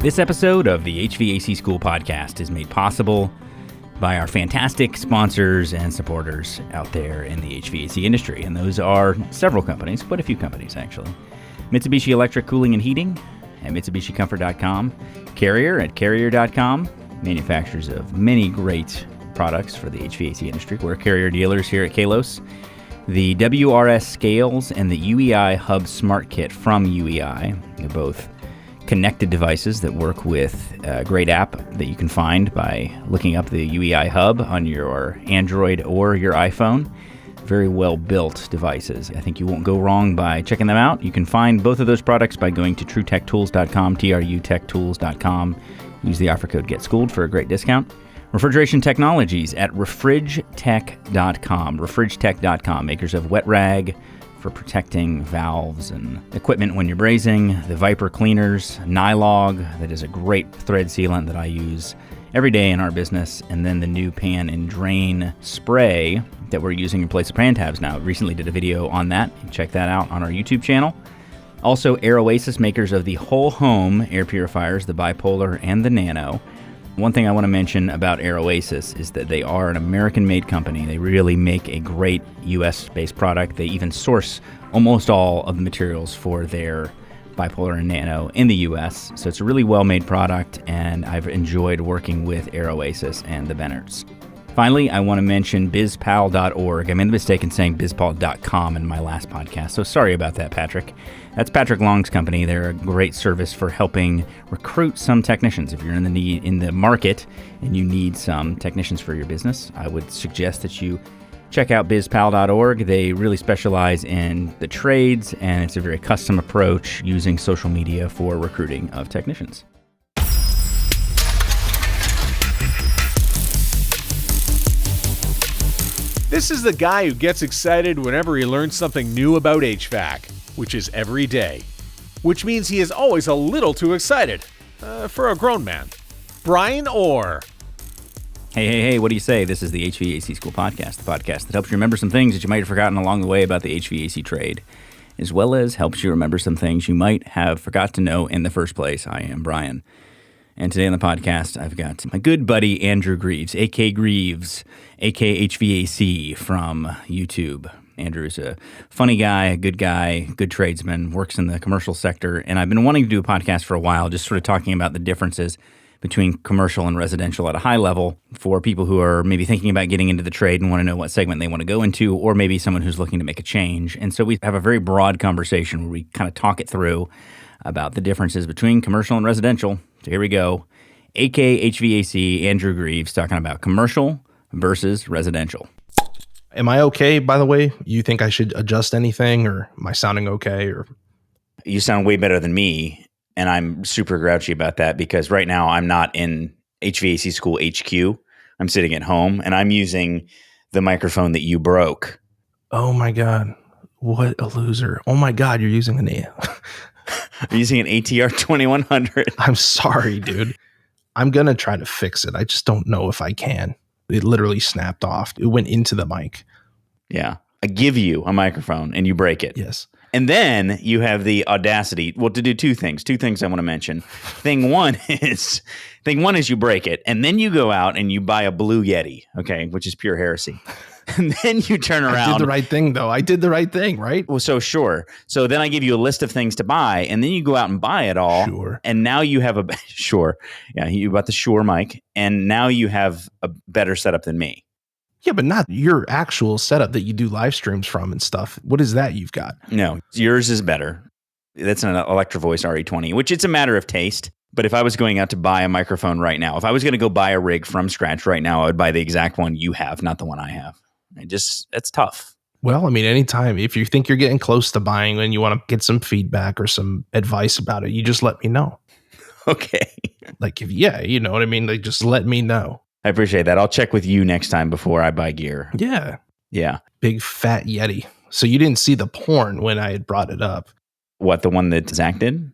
This episode of the HVAC School Podcast is made possible by our fantastic sponsors and supporters out there in the HVAC industry. And those are several companies, quite a few companies actually. Mitsubishi Electric Cooling and Heating at MitsubishiComfort.com. Carrier at Carrier.com. Manufacturers of many great products for the HVAC industry. We're Carrier dealers here at Kalos. The WRS Scales and the UEI Hub Smart Kit from UEI. They're both connected devices that work with a great app that you can find by looking up the UEI Hub on your Android or your iPhone. Very well built devices. I think you won't go wrong by checking them out. You can find both of those products by going to TrueTechTools.com, TrueTechTools.com. Use the offer code GetSchooled for a great discount. Refrigeration Technologies at RefrigeTech.com. RefrigeTech.com, makers of wet rag for protecting valves and equipment when you're brazing, the Viper cleaners, Nylog, that is a great thread sealant that I use every day in our business, and then the new pan and drain spray that we're using in place of pan tabs now. Recently did a video on that. Check that out on our YouTube channel. Also, Oasis, makers of the whole home air purifiers, the bipolar and the nano. One thing I want to mention about Oasis is that they are an American-made company. They really make a great U.S.-based product. They even source almost all of the materials for their bipolar and nano in the U.S. So it's a really well-made product, and I've enjoyed working with Oasis and the Bennerts. Finally, I want to mention bizpal.org. I made the mistake in saying bizpal.com in my last podcast, so sorry about that, Patrick. That's Patrick Long's company. They're a great service for helping recruit some technicians. If you're in the market and you need some technicians for your business, I would suggest that you check out bizpal.org. They really specialize in the trades, and it's a very custom approach using social media for recruiting of technicians. This is the guy who gets excited whenever he learns something new about HVAC, which is every day. Which means he is always a little too excited. For a grown man. Brian Orr. Hey, what do you say? This is the HVAC School Podcast, the podcast that helps you remember some things that you might have forgotten along the way about the HVAC trade, as well as helps you remember some things you might have forgot to know in the first place. I am Brian. And today on the podcast, I've got my good buddy Andrew Greaves, AK Greaves, AK HVAC from YouTube. Andrew's a funny guy, a good tradesman, works in the commercial sector. And I've been wanting to do a podcast for a while, just sort of talking about the differences between commercial and residential at a high level for people who are maybe thinking about getting into the trade and want to know what segment they want to go into, or maybe someone who's looking to make a change. And so we have a very broad conversation where we kind of talk it through about the differences between commercial and residential. So here we go. AK HVAC, Andrew Greaves, talking about commercial versus residential. Am I okay, by the way? You think I should adjust anything, or am I sounding okay? Or you sound way better than me, and I'm super grouchy about that because right now I'm not in HVAC School HQ. I'm sitting at home, and I'm using the microphone that you broke. Oh my God. What a loser. Oh my God, you're using I'm using an ATR 2100. I'm sorry, dude. I'm going to try to fix it. I just don't know if I can. It literally snapped off. It went into the mic. Yeah. I give you a microphone and you break it. Yes. And then you have the audacity, to do two things. Two things I want to mention. Thing one is you break it, and then you go out and you buy a Blue Yeti, okay, which is pure heresy. And then you turn around. I did the right thing, though. I did the right thing, right? Well, so sure. So then I give you a list of things to buy, and then you go out and buy it all. Sure. And now you have Sure. Yeah, you bought the Shure mic, and now you have a better setup than me. Yeah, but not your actual setup that you do live streams from and stuff. What is that you've got? No, yours is better. That's an Electro Voice RE20, which it's a matter of taste. But if I was going out to buy a microphone right now, if I was going to go buy a rig from scratch right now, I would buy the exact one you have, not the one I have. That's tough. Well, I mean, anytime, if you think you're getting close to buying and you want to get some feedback or some advice about it, you just let me know. Okay. You know what I mean? Just let me know. I appreciate that. I'll check with you next time before I buy gear. Yeah. Yeah. Big fat Yeti. So you didn't see the porn when I had brought it up. What, the one that Zach did?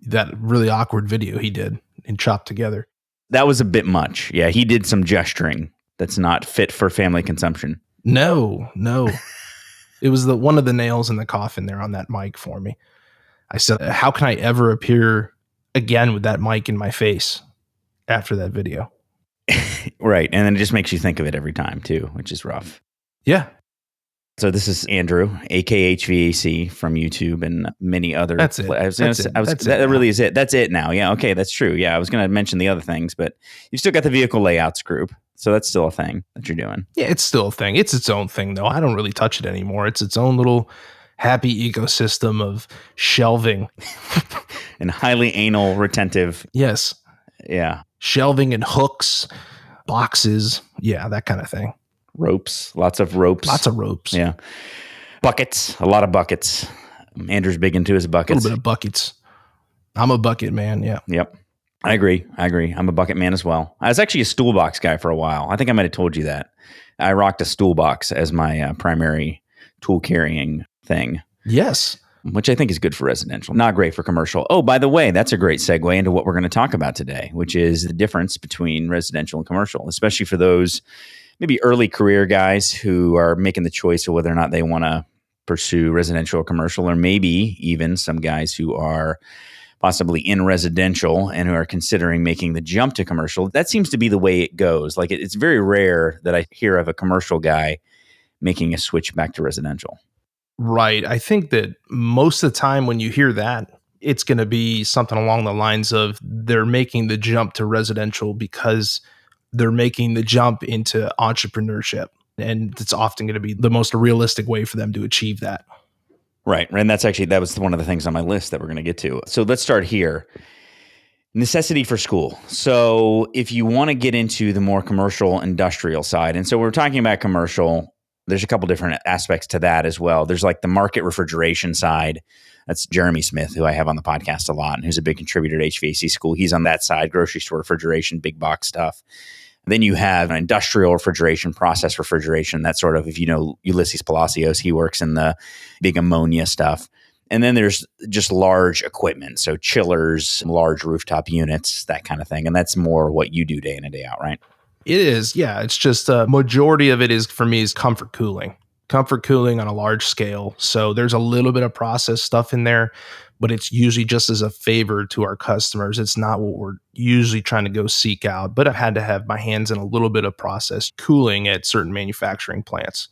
That really awkward video he did and chopped together. That was a bit much. Yeah, he did some gesturing that's not fit for family consumption. No. It was one of the nails in the coffin there on that mic for me. I said, how can I ever appear again with that mic in my face after that video. Right. And then it just makes you think of it every time too, which is rough. Yeah. So this is Andrew, AK HVAC from YouTube and many other. That's it. That really is it. That's it now. Yeah. Okay. That's true. Yeah. I was going to mention the other things, but you've still got the vehicle layouts group. So that's still a thing that you're doing. Yeah, it's still a thing. It's its own thing, though. I don't really touch it anymore. It's its own little happy ecosystem of shelving. And highly anal retentive. Yes. Yeah. Shelving and hooks, boxes. Yeah, that kind of thing. Ropes. Lots of ropes. Lots of ropes. Yeah. Buckets. A lot of buckets. Andrew's big into his buckets. A little bit of buckets. I'm a bucket man, yeah. Yep. I agree. I'm a bucket man as well. I was actually a stool box guy for a while. I think I might have told you that. I rocked a stool box as my primary tool carrying thing. Yes. Which I think is good for residential. Not great for commercial. Oh, by the way, that's a great segue into what we're going to talk about today, which is the difference between residential and commercial, especially for those maybe early career guys who are making the choice of whether or not they want to pursue residential or commercial, or maybe even some guys who are possibly in residential and who are considering making the jump to commercial. That seems to be the way it goes. Like it's very rare that I hear of a commercial guy making a switch back to residential. Right. I think that most of the time when you hear that, it's going to be something along the lines of they're making the jump to residential because they're making the jump into entrepreneurship. And it's often going to be the most realistic way for them to achieve that. Right. And that was one of the things on my list that we're going to get to. So let's start here. Necessity for school. So if you want to get into the more commercial industrial side, and so we're talking about commercial, there's a couple different aspects to that as well. There's like the market refrigeration side. That's Jeremy Smith, who I have on the podcast a lot and who's a big contributor to HVAC School. He's on that side, grocery store refrigeration, big box stuff. Then you have an industrial refrigeration, process refrigeration, that sort of, if you know Ulysses Palacios, he works in the big ammonia stuff. And then there's just large equipment, so chillers, large rooftop units, that kind of thing. And that's more what you do day in and day out, right? It is, yeah. It's just a majority of it is, for me, is comfort cooling. Comfort cooling on a large scale. So there's a little bit of process stuff in there, but it's usually just as a favor to our customers. It's not what we're usually trying to go seek out, but I've had to have my hands in a little bit of process cooling at certain manufacturing plants.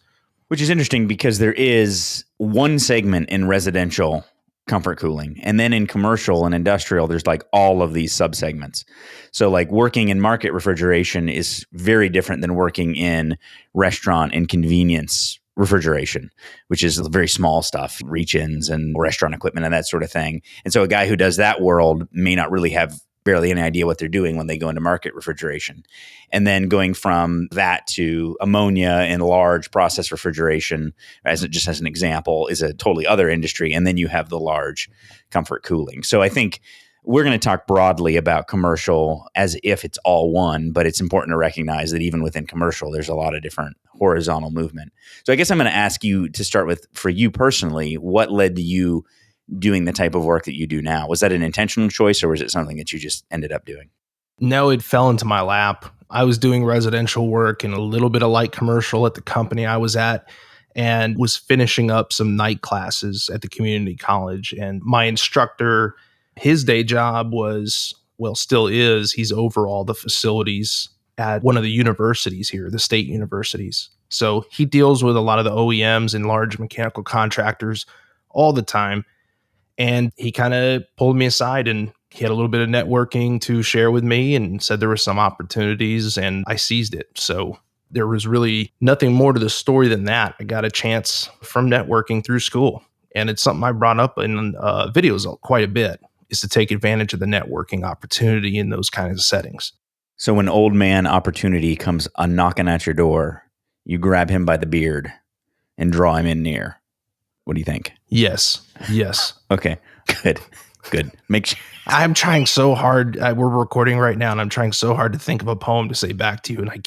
Which is interesting because there is one segment in residential comfort cooling. And then in commercial and industrial, there's like all of these subsegments. So like working in market refrigeration is very different than working in restaurant and convenience refrigeration, which is very small stuff, reach-ins and restaurant equipment and that sort of thing. And so a guy who does that world may not really have barely any idea what they're doing when they go into market refrigeration. And then going from that to ammonia and large process refrigeration, as an example, is a totally other industry. And then you have the large comfort cooling. So I think we're going to talk broadly about commercial as if it's all one, but it's important to recognize that even within commercial, there's a lot of different horizontal movement. So I guess I'm going to ask you to start with, for you personally, what led to you doing the type of work that you do now? Was that an intentional choice or was it something that you just ended up doing? No, it fell into my lap. I was doing residential work and a little bit of light commercial at the company I was at and was finishing up some night classes at the community college. And my instructor, his day job was, well, still is, he's over all the facilities at one of the universities here, the state universities. So he deals with a lot of the OEMs and large mechanical contractors all the time. And he kind of pulled me aside and he had a little bit of networking to share with me and said there were some opportunities and I seized it. So there was really nothing more to the story than that. I got a chance from networking through school. And it's something I brought up in videos quite a bit, is to take advantage of the networking opportunity in those kinds of settings. So when old man opportunity comes knocking at your door, you grab him by the beard and draw him in near. What do you think? Yes. Okay, good. Make sure. I'm trying so hard. We're recording right now and I'm trying so hard to think of a poem to say back to you. And I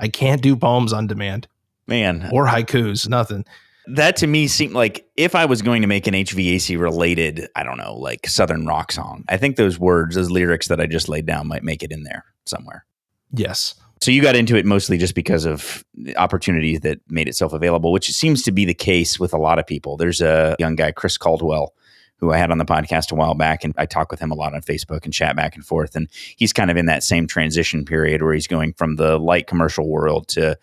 can't do poems on demand. Man. Or haikus, nothing. That to me seemed like if I was going to make an HVAC related, I don't know, like Southern rock song, I think those words, those lyrics that I just laid down might make it in there somewhere. Yes. So you got into it mostly just because of opportunities that made itself available, which seems to be the case with a lot of people. There's a young guy, Chris Caldwell, who I had on the podcast a while back, and I talk with him a lot on Facebook and chat back and forth. And he's kind of in that same transition period where he's going from the light commercial world to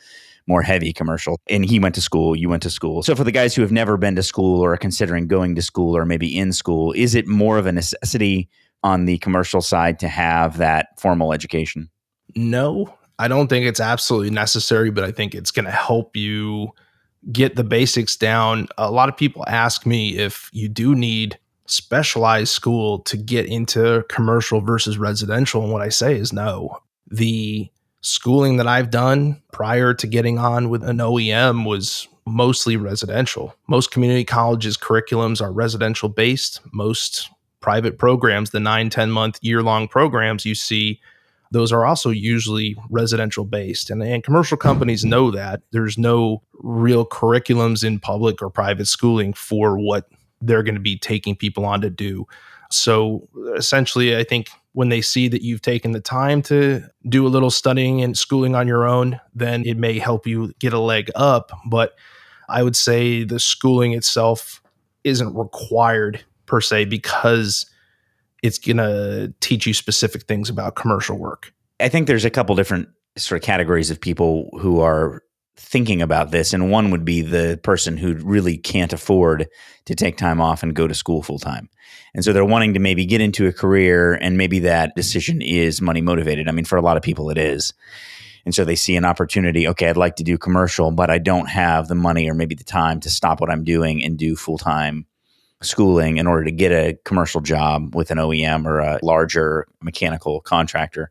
more heavy commercial. And he went to school, you went to school. So for the guys who have never been to school or are considering going to school or maybe in school, is it more of a necessity on the commercial side to have that formal education? No, I don't think it's absolutely necessary, but I think it's going to help you get the basics down. A lot of people ask me if you do need specialized school to get into commercial versus residential. And what I say is no. The schooling that I've done prior to getting on with an OEM was mostly residential. Most community colleges' curriculums are residential based. Most private programs, the 9-10 month, year-long programs you see, those are also usually residential based. And commercial companies know that. There's no real curriculums in public or private schooling for what they're going to be taking people on to do. So essentially, I think when they see that you've taken the time to do a little studying and schooling on your own, then it may help you get a leg up. But I would say the schooling itself isn't required per se, because it's going to teach you specific things about commercial work. I think there's a couple different sort of categories of people who are thinking about this. And one would be the person who really can't afford to take time off and go to school full time. And so they're wanting to maybe get into a career, and maybe that decision is money motivated. I mean, for a lot of people it is. And so they see an opportunity. Okay, I'd like to do commercial, but I don't have the money or maybe the time to stop what I'm doing and do full time schooling in order to get a commercial job with an OEM or a larger mechanical contractor.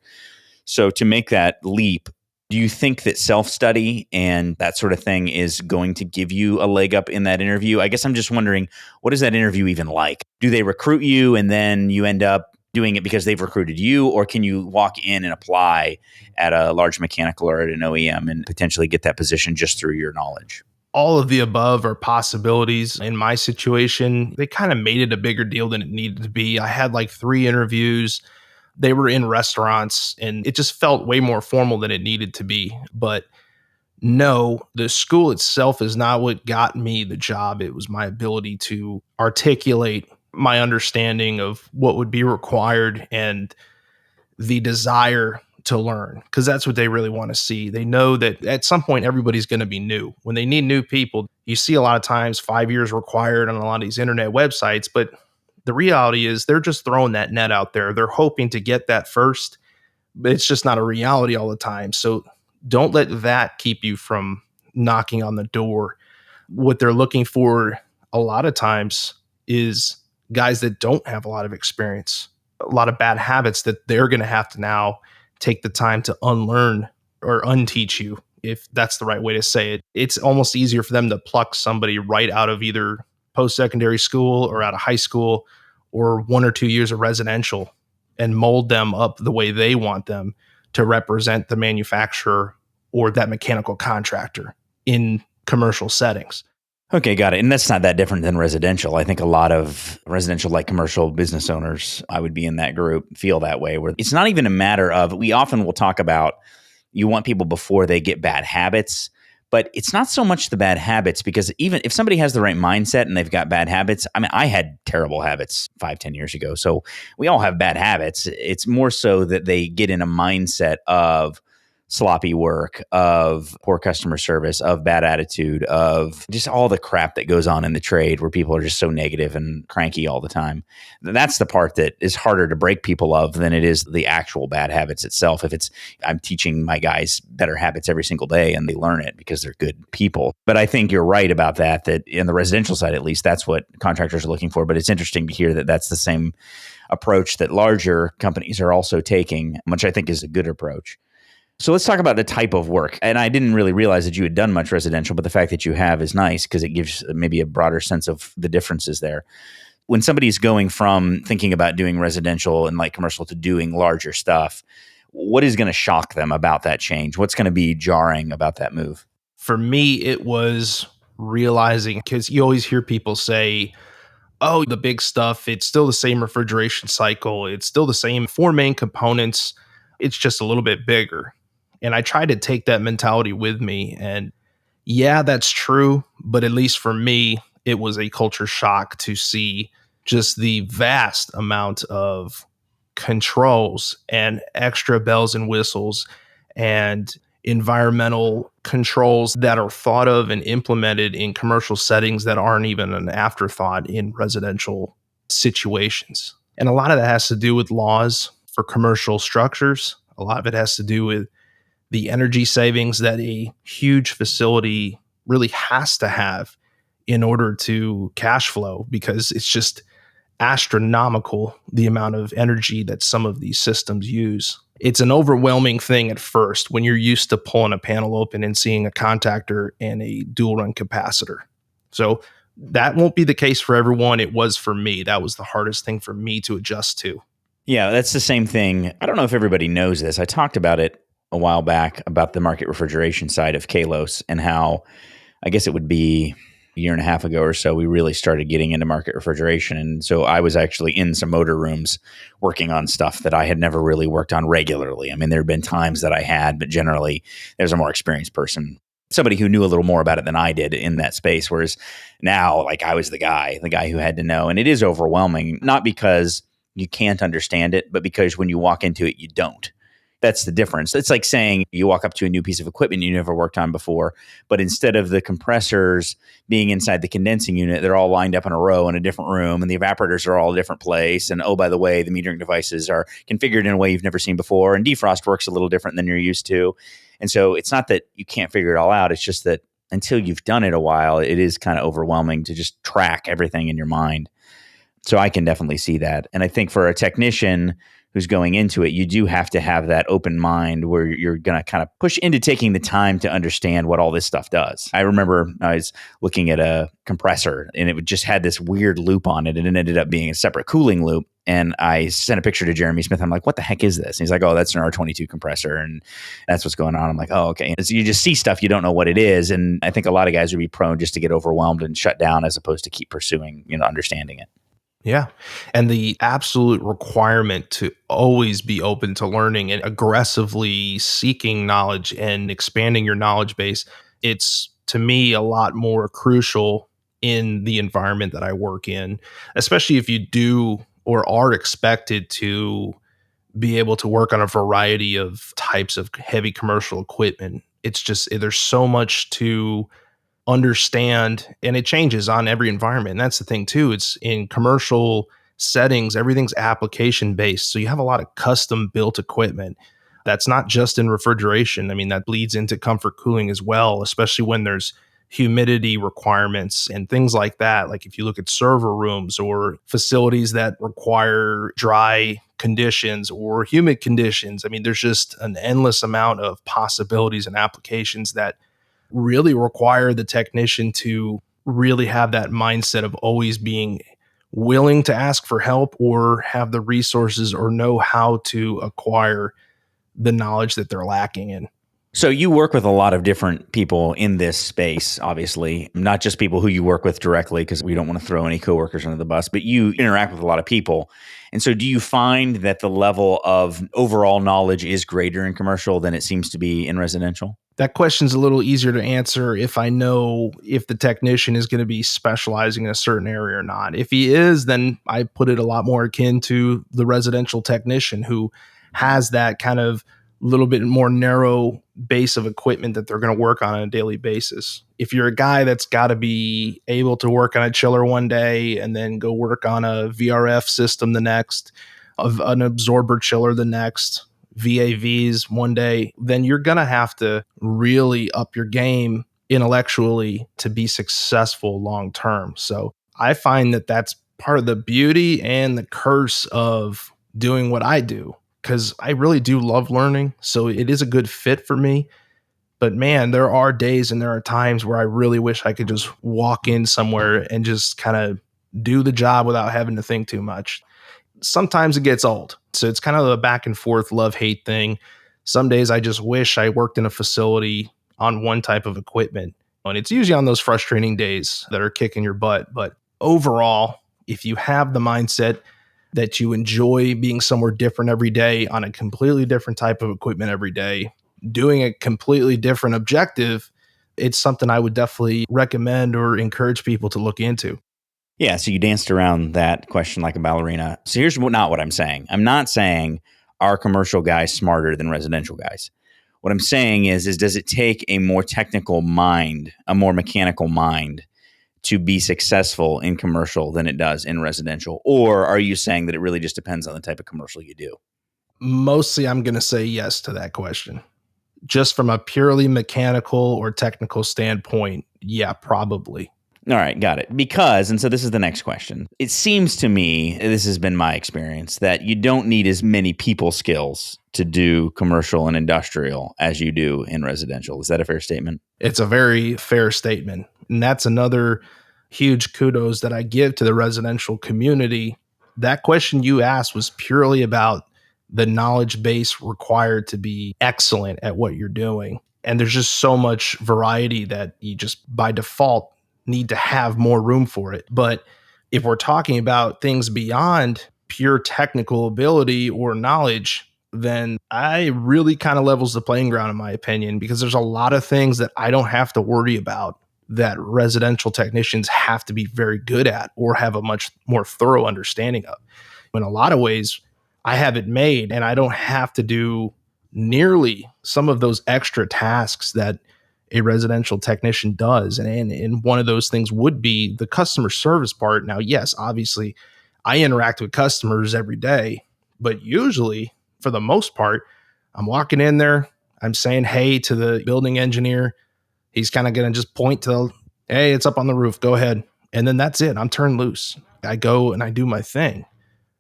So to make that leap, do you think that self-study and that sort of thing is going to give you a leg up in that interview? I guess I'm just wondering, what is that interview even like? Do they recruit you and then you end up doing it because they've recruited you? Or can you walk in and apply at a large mechanical or at an OEM and potentially get that position just through your knowledge? All of the above are possibilities. In my situation, they kind of made it a bigger deal than it needed to be. I had like 3 interviews. They were in restaurants, and it just felt way more formal than it needed to be. But no, the school itself is not what got me the job. It was my ability to articulate my understanding of what would be required and the desire to learn, because that's what they really want to see. They know that at some point everybody's going to be new. When they need new people, you see a lot of times 5 years required on a lot of these internet websites, but the reality is they're just throwing that net out there. They're hoping to get that first, but it's just not a reality all the time. So don't let that keep you from knocking on the door. What they're looking for a lot of times is guys that don't have a lot of experience, a lot of bad habits that they're going to have to now take the time to unlearn or unteach you, if that's the right way to say it. It's almost easier for them to pluck somebody right out of either post-secondary school or out of high school or 1 or 2 years of residential and mold them up the way they want them to represent the manufacturer or that mechanical contractor in commercial settings. Okay, got it. And that's not that different than residential. I think a lot of residential, like commercial business owners, I would be in that group, feel that way, where it's not even a matter of, we often will talk about, you want people before they get bad habits, but it's not so much the bad habits, because even if somebody has the right mindset and they've got bad habits, I mean, I had terrible habits 5-10 years ago. So we all have bad habits. It's more so that they get in a mindset of sloppy work, of poor customer service, of bad attitude, of just all the crap that goes on in the trade where people are just so negative and cranky all the time. That's the part that is harder to break people of than it is the actual bad habits itself. If it's, I'm teaching my guys better habits every single day and they learn it because they're good people. But I think you're right about that in the residential side, at least, that's what contractors are looking for. But it's interesting to hear that that's the same approach that larger companies are also taking, which I think is a good approach. So let's talk about the type of work. And I didn't really realize that you had done much residential, but the fact that you have is nice because it gives maybe a broader sense of the differences there. When somebody's going from thinking about doing residential and light commercial to doing larger stuff, what is going to shock them about that change? What's going to be jarring about that move? For me, it was realizing, because you always hear people say, oh, the big stuff, it's still the same refrigeration cycle. It's still the same 4 main components. It's just a little bit bigger. And I try to take that mentality with me. And yeah, that's true. But at least for me, it was a culture shock to see just the vast amount of controls and extra bells and whistles and environmental controls that are thought of and implemented in commercial settings that aren't even an afterthought in residential situations. And a lot of that has to do with laws for commercial structures. A lot of it has to do with the energy savings that a huge facility really has to have in order to cash flow, because it's just astronomical the amount of energy that some of these systems use. It's an overwhelming thing at first when you're used to pulling a panel open and seeing a contactor and a dual run capacitor. So that won't be the case for everyone. It was for me. That was the hardest thing for me to adjust to. Yeah, that's the same thing. I don't know if everybody knows this. I talked about it a while back about the market refrigeration side of Kalos and how, I guess it would be a year and a half ago or so, we really started getting into market refrigeration. And so I was actually in some motor rooms working on stuff that I had never really worked on regularly. I mean, there had been times that I had, but generally there's a more experienced person, somebody who knew a little more about it than I did in that space. Whereas now, like, I was the guy who had to know. And it is overwhelming, not because you can't understand it, but because when you walk into it, you don't. That's the difference. It's like saying you walk up to a new piece of equipment you never worked on before, but instead of the compressors being inside the condensing unit, they're all lined up in a row in a different room, and the evaporators are all a different place. And oh, by the way, the metering devices are configured in a way you've never seen before, and defrost works a little different than you're used to. And so it's not that you can't figure it all out. It's just that until you've done it a while, it is kind of overwhelming to just track everything in your mind. So I can definitely see that. And I think for a technician who's going into it, you do have to have that open mind where you're going to kind of push into taking the time to understand what all this stuff does. I remember I was looking at a compressor and it just had this weird loop on it, and it ended up being a separate cooling loop. And I sent a picture to Jeremy Smith. I'm like, what the heck is this? And he's like, oh, that's an R22 compressor. And that's what's going on. I'm like, oh, okay. And so you just see stuff, you don't know what it is. And I think a lot of guys would be prone just to get overwhelmed and shut down as opposed to keep pursuing, understanding it. Yeah. And the absolute requirement to always be open to learning and aggressively seeking knowledge and expanding your knowledge base. It's, to me, a lot more crucial in the environment that I work in, especially if you do or are expected to be able to work on a variety of types of heavy commercial equipment. It's just, there's so much to understand, and it changes on every environment. And that's the thing too. It's in commercial settings, everything's application based. So you have a lot of custom built equipment. That's not just in refrigeration. I mean, that bleeds into comfort cooling as well, especially when there's humidity requirements and things like that. Like if you look at server rooms or facilities that require dry conditions or humid conditions, I mean, there's just an endless amount of possibilities and applications that really require the technician to really have that mindset of always being willing to ask for help or have the resources or know how to acquire the knowledge that they're lacking in. So you work with a lot of different people in this space, obviously, not just people who you work with directly, because we don't want to throw any coworkers under the bus, but you interact with a lot of people. And so do you find that the level of overall knowledge is greater in commercial than it seems to be in residential? That question's a little easier to answer if I know if the technician is going to be specializing in a certain area or not. If he is, then I put it a lot more akin to the residential technician who has that kind of little bit more narrow base of equipment that they're going to work on a daily basis. If you're a guy that's got to be able to work on a chiller one day and then go work on a VRF system the next, of an absorber chiller the next, VAVs one day, then you're going to have to really up your game intellectually to be successful long term. So I find that that's part of the beauty and the curse of doing what I do, because I really do love learning. So it is a good fit for me. But man, there are days and there are times where I really wish I could just walk in somewhere and just kind of do the job without having to think too much. Sometimes it gets old. So it's kind of a back and forth love-hate thing. Some days I just wish I worked in a facility on one type of equipment. And it's usually on those frustrating days that are kicking your butt. But overall, if you have the mindset that you enjoy being somewhere different every day on a completely different type of equipment every day, doing a completely different objective, it's something I would definitely recommend or encourage people to look into. Yeah, so you danced around that question like a ballerina. So here's not what I'm saying. I'm not saying are commercial guys smarter than residential guys. What I'm saying is does it take a more technical mind, a more mechanical mind to be successful in commercial than it does in residential? Or are you saying that it really just depends on the type of commercial you do? Mostly, I'm going to say yes to that question. Just from a purely mechanical or technical standpoint, yeah, probably. All right, got it. Because, and so this is the next question. It seems to me, this has been my experience, that you don't need as many people skills to do commercial and industrial as you do in residential. Is that a fair statement? It's a very fair statement. And that's another huge kudos that I give to the residential community. That question you asked was purely about the knowledge base required to be excellent at what you're doing. And there's just so much variety that you just by default need to have more room for it. But if we're talking about things beyond pure technical ability or knowledge, then I really kind of levels the playing ground, in my opinion, because there's a lot of things that I don't have to worry about that residential technicians have to be very good at or have a much more thorough understanding of. In a lot of ways, I have it made and I don't have to do nearly some of those extra tasks that a residential technician does. And one of those things would be the customer service part. Now, yes, obviously, I interact with customers every day, but usually, for the most part, I'm walking in there, I'm saying hey to the building engineer. He's kind of going to just point to, hey, it's up on the roof, go ahead. And then that's it. I'm turned loose. I go and I do my thing.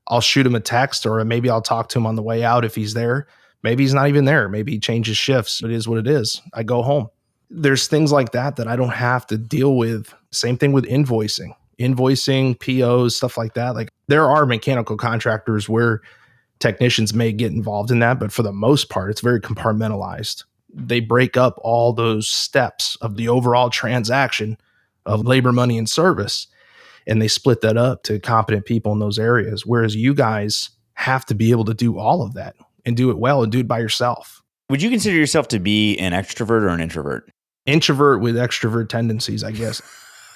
I'll shoot him a text or maybe I'll talk to him on the way out if he's there. Maybe he's not even there. Maybe he changes shifts. It is what it is. I go home. There's things like that that I don't have to deal with. Same thing with invoicing, POs, stuff like that. Like there are mechanical contractors where technicians may get involved in that, but for the most part, it's very compartmentalized. They break up all those steps of the overall transaction of labor, money, and service, and they split that up to competent people in those areas. Whereas you guys have to be able to do all of that and do it well and do it by yourself. Would you consider yourself to be an extrovert or an introvert? Introvert with extrovert tendencies, I guess.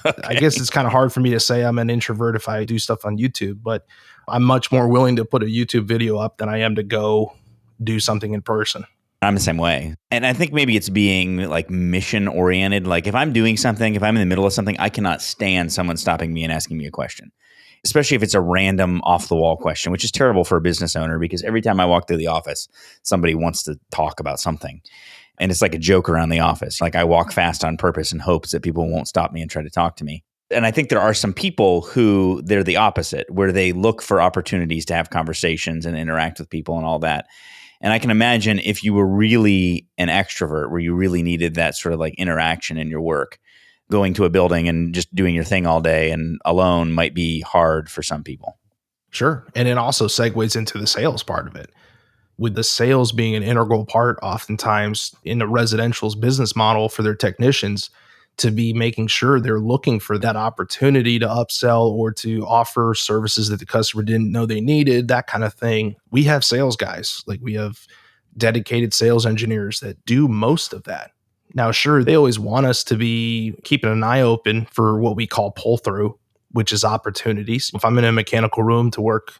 Okay. I guess it's kind of hard for me to say I'm an introvert if I do stuff on YouTube, but I'm much more willing to put a YouTube video up than I am to go do something in person. I'm the same way. And I think maybe it's being like mission oriented. Like if I'm doing something, if I'm in the middle of something, I cannot stand someone stopping me and asking me a question, especially if it's a random off the wall question, which is terrible for a business owner because every time I walk through the office, somebody wants to talk about something. And it's like a joke around the office. Like I walk fast on purpose in hopes that people won't stop me and try to talk to me. And I think there are some people who they're the opposite, where they look for opportunities to have conversations and interact with people and all that. And I can imagine if you were really an extrovert, where you really needed that sort of like interaction in your work, going to a building and just doing your thing all day and alone might be hard for some people. Sure. And it also segues into the sales part of it. With the sales being an integral part oftentimes in the residential's business model for their technicians, to be making sure they're looking for that opportunity to upsell or to offer services that the customer didn't know they needed, that kind of thing. We have sales guys, like we have dedicated sales engineers that do most of that. Now, sure, they always want us to be keeping an eye open for what we call pull through, which is opportunities. If I'm in a mechanical room to work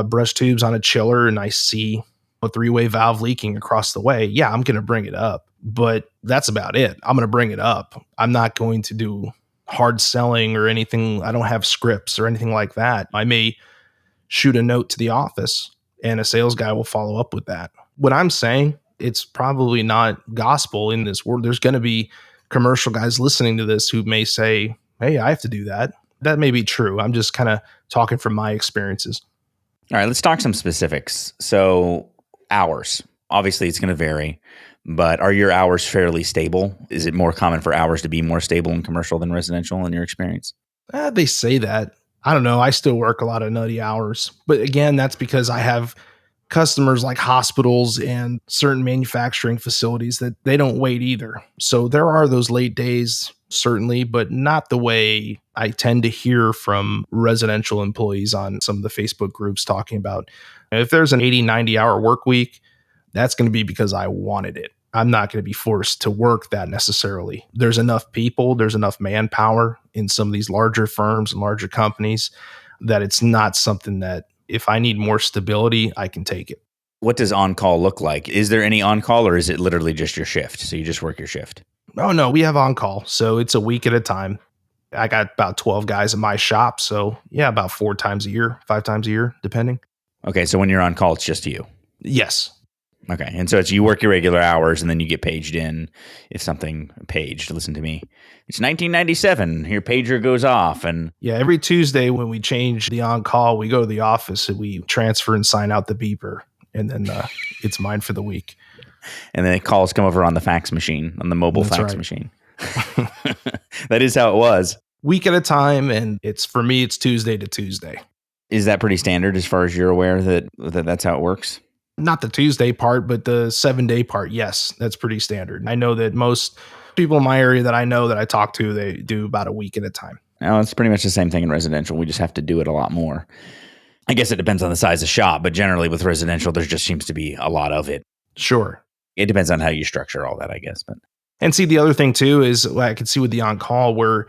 brush tubes on a chiller and I see a 3-way valve leaking across the way, yeah, I'm going to bring it up. But that's about it. I'm going to bring it up. I'm not going to do hard selling or anything. I don't have scripts or anything like that. I may shoot a note to the office and a sales guy will follow up with that. What I'm saying, it's probably not gospel in this world. There's going to be commercial guys listening to this who may say, hey, I have to do that. That may be true. I'm just kind of talking from my experiences. All right, let's talk some specifics. So hours, obviously it's going to vary. But are your hours fairly stable? Is it more common for hours to be more stable in commercial than residential in your experience? They say that. I don't know. I still work a lot of nutty hours. But again, that's because I have customers like hospitals and certain manufacturing facilities that they don't wait either. So there are those late days, certainly, but not the way I tend to hear from residential employees on some of the Facebook groups talking about. If there's an 80, 90 hour work week, that's going to be because I wanted it. I'm not going to be forced to work that necessarily. There's enough people, there's enough manpower in some of these larger firms and larger companies that it's not something that if I need more stability, I can take it. What does on-call look like? Is there any on-call, or is it literally just your shift? So you just work your shift? Oh, no, we have on call. So it's a week at a time. I got about 12 guys in my shop. So yeah, about 4 times a year, 5 times a year, depending. Okay, so when you're on call, it's just you? Yes. Okay, and so it's you work your regular hours, and then you get paged in if something paged. Listen to me. It's 1997. Your pager goes off, and yeah, every Tuesday when we change the on-call, we go to the office and we transfer and sign out the beeper, and then it's mine for the week. And then calls come over on the fax machine, on the mobile That's fax right. machine. That is how it was. Week at a time, and for me, it's Tuesday to Tuesday. Is that pretty standard as far as you're aware that that's how it works? Not the Tuesday part, but the 7-day part. Yes, that's pretty standard. I know that most people in my area that I know that I talk to, they do about a week at a time. No, it's pretty much the same thing in residential. We just have to do it a lot more. I guess it depends on the size of shop, but generally with residential, there just seems to be a lot of it. Sure. It depends on how you structure all that, I guess. And see, the other thing too is I can see with the on-call where,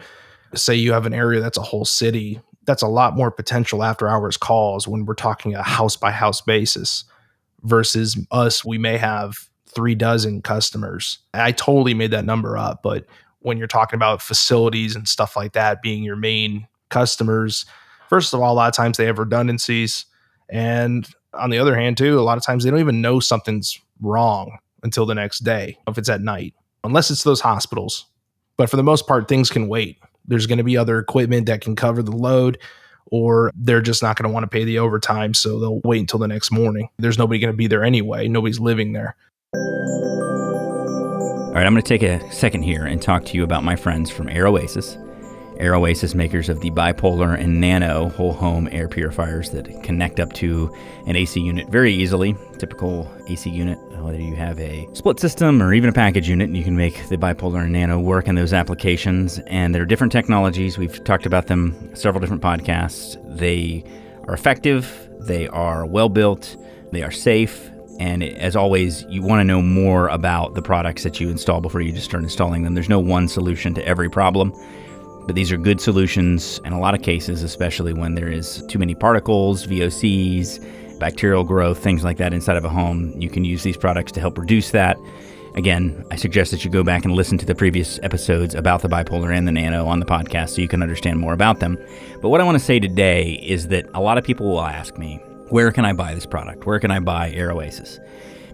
say you have an area that's a whole city, that's a lot more potential after hours calls when we're talking a house by house basis versus us, we may have 36 customers. I totally made that number up, but when you're talking about facilities and stuff like that being your main customers, first of all, a lot of times they have redundancies. And on the other hand too, a lot of times they don't even know something's wrong until the next day if it's at night, unless it's those hospitals. But for the most part, things can wait. There's going to be other equipment that can cover the load, or they're just not going to want to pay the overtime, so they'll wait until the next morning. There's nobody going to be there anyway. Nobody's living there. All right, I'm going to take a second here and talk to you about my friends from Oasis. Oasis, makers of the bipolar and nano whole home air purifiers that connect up to an AC unit very easily. Typical AC unit, whether you have a split system or even a package unit, you can make the bipolar and nano work in those applications. And there are different technologies. We've talked about them several different podcasts. They are effective. They are well built. They are safe. And as always, you want to know more about the products that you install before you just start installing them. There's no one solution to every problem. But these are good solutions in a lot of cases, especially when there is too many particles, VOCs, bacterial growth, things like that inside of a home. You can use these products to help reduce that. Again, I suggest that you go back and listen to the previous episodes about the bipolar and the nano on the podcast so you can understand more about them. But what I want to say today is that a lot of people will ask me, where can I buy this product? Where can I buy Oasis?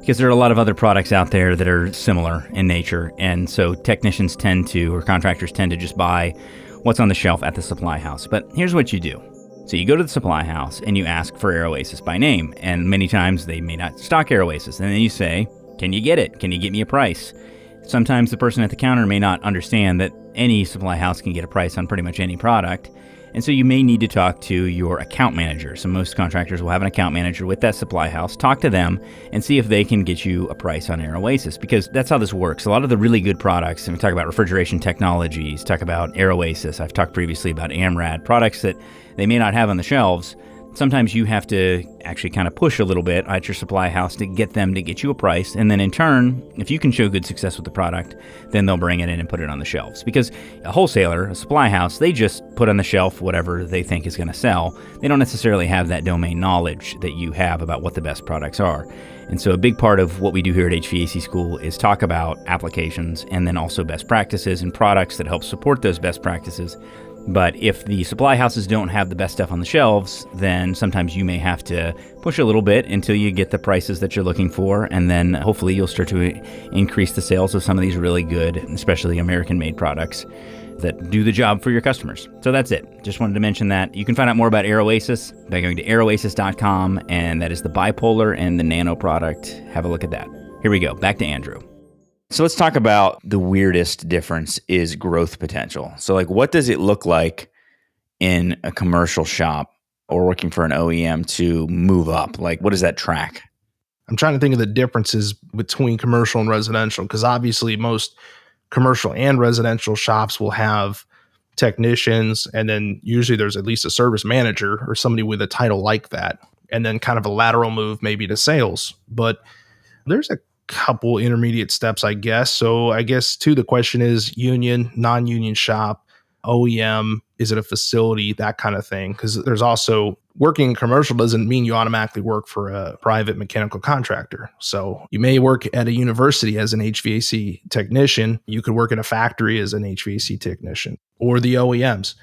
Because there are a lot of other products out there that are similar in nature. And so technicians tend to, or contractors tend to just buy what's on the shelf at the supply house. But here's what you do. So you go to the supply house and you ask for Oasis by name. And many times they may not stock Oasis. And then you say, can you get it? Can you get me a price? Sometimes the person at the counter may not understand that any supply house can get a price on pretty much any product. And so you may need to talk to your account manager. So most contractors will have an account manager with that supply house. Talk to them and see if they can get you a price on Oasis, because that's how this works. A lot of the really good products, and we talk about refrigeration technologies, talk about Oasis. I've talked previously about AMRAD, products that they may not have on the shelves. Sometimes you have to actually kind of push a little bit at your supply house to get them to get you a price. And then in turn, if you can show good success with the product, then they'll bring it in and put it on the shelves. Because a wholesaler, a supply house, they just put on the shelf whatever they think is going to sell. They don't necessarily have that domain knowledge that you have about what the best products are. And so a big part of what we do here at HVAC School is talk about applications and then also best practices and products that help support those best practices. But if the supply houses don't have the best stuff on the shelves, then sometimes you may have to push a little bit until you get the prices that you're looking for. And then hopefully you'll start to increase the sales of some of these really good, especially American-made products that do the job for your customers. So that's it. Just wanted to mention that. You can find out more about Oasis by going to airoasis.com, and that is the bipolar and the nano product. Have a look at that. Here we go. Back to Andrew. So let's talk about the weirdest difference is growth potential. So like, what does it look like in a commercial shop or working for an OEM to move up? Like, what does that track? I'm trying to think of the differences between commercial and residential, because obviously most commercial and residential shops will have technicians, and then usually there's at least a service manager or somebody with a title like that, and then kind of a lateral move maybe to sales. But there's a couple intermediate steps, I guess. So I guess too, the question is union, non-union shop, OEM, is it a facility, that kind of thing. Because there's also working in commercial doesn't mean you automatically work for a private mechanical contractor. So you may work at a university as an HVAC technician. You could work in a factory as an HVAC technician or the OEMs.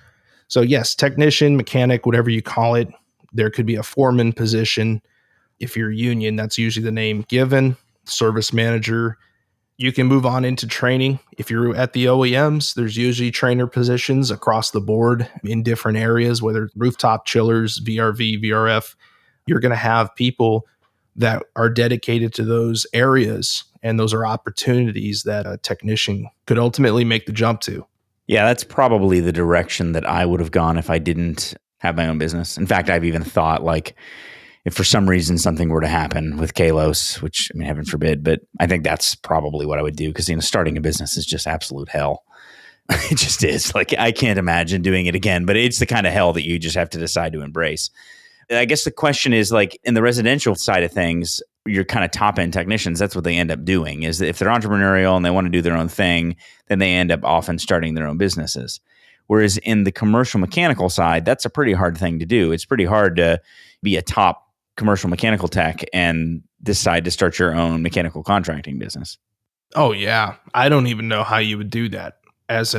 So yes, technician, mechanic, whatever you call it. There could be a foreman position. If you're union, that's usually the name given. Service manager. You can move on into training. If you're at the OEMs, there's usually trainer positions across the board in different areas, whether rooftop chillers, VRV, VRF. You're going to have people that are dedicated to those areas, and those are opportunities that a technician could ultimately make the jump to. Yeah, that's probably the direction that I would have gone if I didn't have my own business. In fact, I've even thought, like, if for some reason something were to happen with Kalos, which, I mean, heaven forbid, but I think that's probably what I would do, because, starting a business is just absolute hell. It just is. Like, I can't imagine doing it again, but it's the kind of hell that you just have to decide to embrace. I guess the question is, like, in the residential side of things, your kind of top end technicians, that's what they end up doing, is that if they're entrepreneurial and they want to do their own thing, then they end up often starting their own businesses. Whereas in the commercial mechanical side, that's a pretty hard thing to do. It's pretty hard to be a top commercial mechanical tech and decide to start your own mechanical contracting business. Oh yeah. I don't even know how you would do that as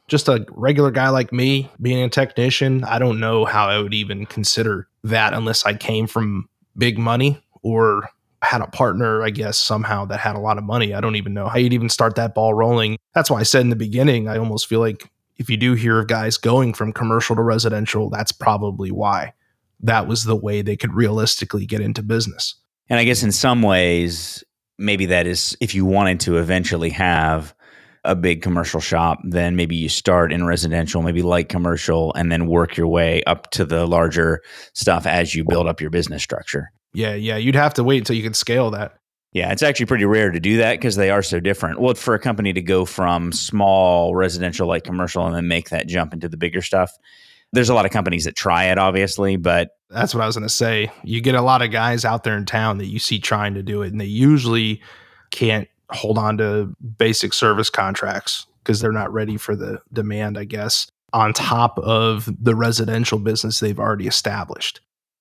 just a regular guy like me being a technician. I don't know how I would even consider that unless I came from big money or had a partner, I guess, somehow that had a lot of money. I don't even know how you'd even start that ball rolling. That's why I said in the beginning, I almost feel like if you do hear of guys going from commercial to residential, that's probably why. That was the way they could realistically get into business. And I guess in some ways, maybe that is, if you wanted to eventually have a big commercial shop, then maybe you start in residential, maybe light commercial, and then work your way up to the larger stuff as you build up your business structure. Yeah. You'd have to wait until you could scale that. Yeah, it's actually pretty rare to do that because they are so different. Well, for a company to go from small residential, light commercial, and then make that jump into the bigger stuff, there's a lot of companies that try it, obviously, but that's what I was going to say. You get a lot of guys out there in town that you see trying to do it, and they usually can't hold on to basic service contracts because they're not ready for the demand, I guess, on top of the residential business they've already established.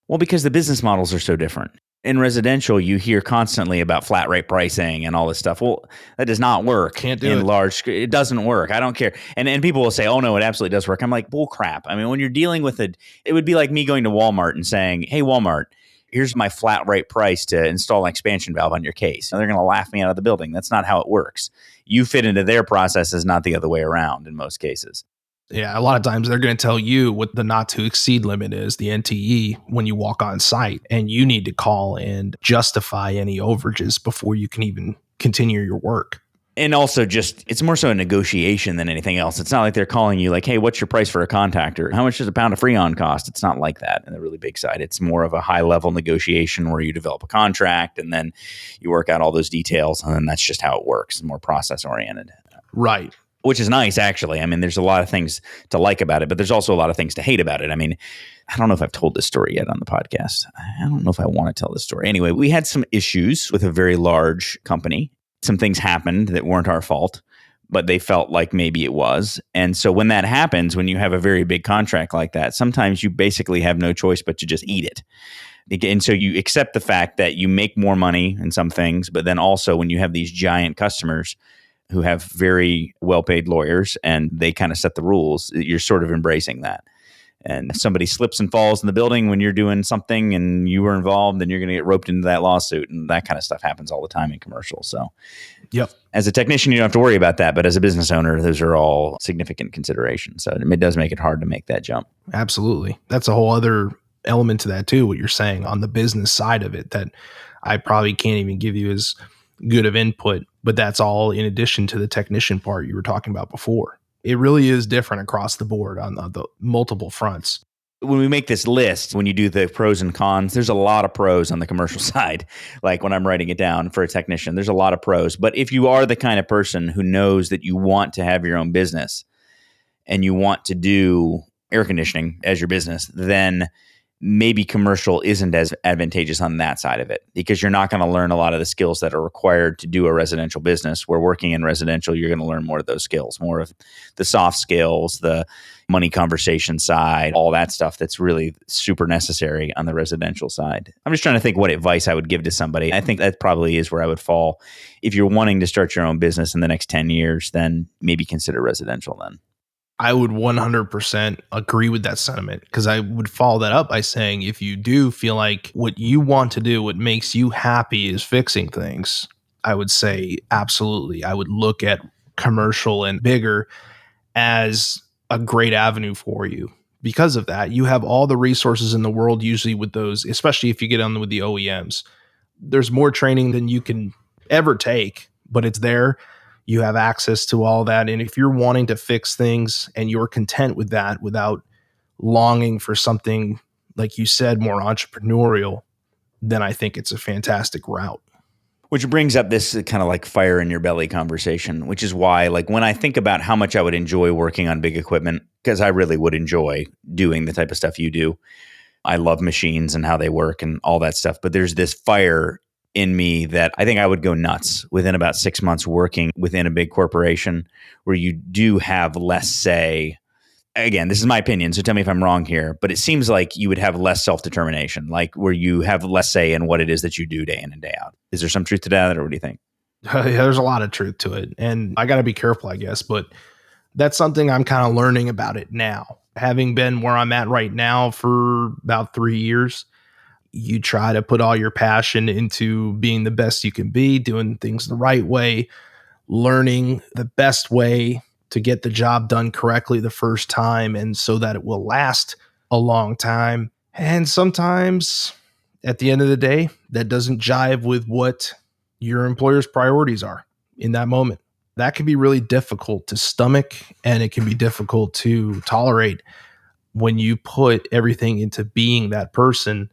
Well, because the business models are so different. In residential, you hear constantly about flat rate pricing and all this stuff. Well, that does not work. Can't do in it. Large. It doesn't work. I don't care. And people will say, "Oh no, it absolutely does work." I'm like, bull crap. I mean, when you're dealing with it would be like me going to Walmart and saying, "Hey, Walmart, here's my flat rate price to install an expansion valve on your case." And they're going to laugh me out of the building. That's not how it works. You fit into their processes, not the other way around in most cases. Yeah, a lot of times they're going to tell you what the not to exceed limit is, the NTE, when you walk on site, and you need to call and justify any overages before you can even continue your work. And also just, it's more so a negotiation than anything else. It's not like they're calling you like, "Hey, what's your price for a contactor? How much does a pound of Freon cost?" It's not like that in the really big side. It's more of a high level negotiation where you develop a contract and then you work out all those details. And then that's just how it works. It's more process oriented. Right. Which is nice, actually. I mean, there's a lot of things to like about it, but there's also a lot of things to hate about it. I mean, I don't know if I've told this story yet on the podcast. I don't know if I want to tell this story. Anyway, we had some issues with a very large company. Some things happened that weren't our fault, but they felt like maybe it was. And so when that happens, when you have a very big contract like that, sometimes you basically have no choice but to just eat it. And so you accept the fact that you make more money in some things, but then also when you have these giant customers who have very well-paid lawyers and they kind of set the rules, you're sort of embracing that. And somebody slips and falls in the building when you're doing something and you were involved, then you're going to get roped into that lawsuit. And that kind of stuff happens all the time in commercials. So yep. As a technician, you don't have to worry about that. But as a business owner, those are all significant considerations. So it does make it hard to make that jump. Absolutely. That's a whole other element to that too, what you're saying on the business side of it that I probably can't even give you as good of input, but that's all in addition to the technician part you were talking about before. It really is different across the board on the multiple fronts. When we make this list, when you do the pros and cons, there's a lot of pros on the commercial side. Like when I'm writing it down for a technician, there's a lot of pros. But if you are the kind of person who knows that you want to have your own business and you want to do air conditioning as your business, then maybe commercial isn't as advantageous on that side of it because you're not going to learn a lot of the skills that are required to do a residential business. Where working in residential, you're going to learn more of those skills, more of the soft skills, the money conversation side, all that stuff that's really super necessary on the residential side. I'm just trying to think what advice I would give to somebody. I think that probably is where I would fall. If you're wanting to start your own business in the next 10 years, then maybe consider residential then. I would 100% agree with that sentiment because I would follow that up by saying if you do feel like what you want to do, what makes you happy is fixing things, I would say absolutely. I would look at commercial and bigger as a great avenue for you. Because of that, you have all the resources in the world usually with those, especially if you get on with the OEMs. There's more training than you can ever take, but it's there. You have access to all that. And if you're wanting to fix things and you're content with that without longing for something, like you said, more entrepreneurial, then I think it's a fantastic route. Which brings up this kind of like fire in your belly conversation, which is why, like, when I think about how much I would enjoy working on big equipment, because I really would enjoy doing the type of stuff you do. I love machines and how they work and all that stuff. But there's this fire in me that I think I would go nuts within about 6 months working within a big corporation where you do have less say. Again, this is my opinion, so tell me if I'm wrong here, but it seems like you would have less self-determination, like where you have less say in what it is that you do day in and day out. Is there some truth to that, or what do you think? Yeah, there's a lot of truth to it. And I got to be careful, I guess, but that's something I'm kind of learning about it now. Having been where I'm at right now for about 3 years, you try to put all your passion into being the best you can be, doing things the right way, learning the best way to get the job done correctly the first time, and so that it will last a long time. And sometimes at the end of the day, that doesn't jive with what your employer's priorities are in that moment. That can be really difficult to stomach, and it can be difficult to tolerate when you put everything into being that person.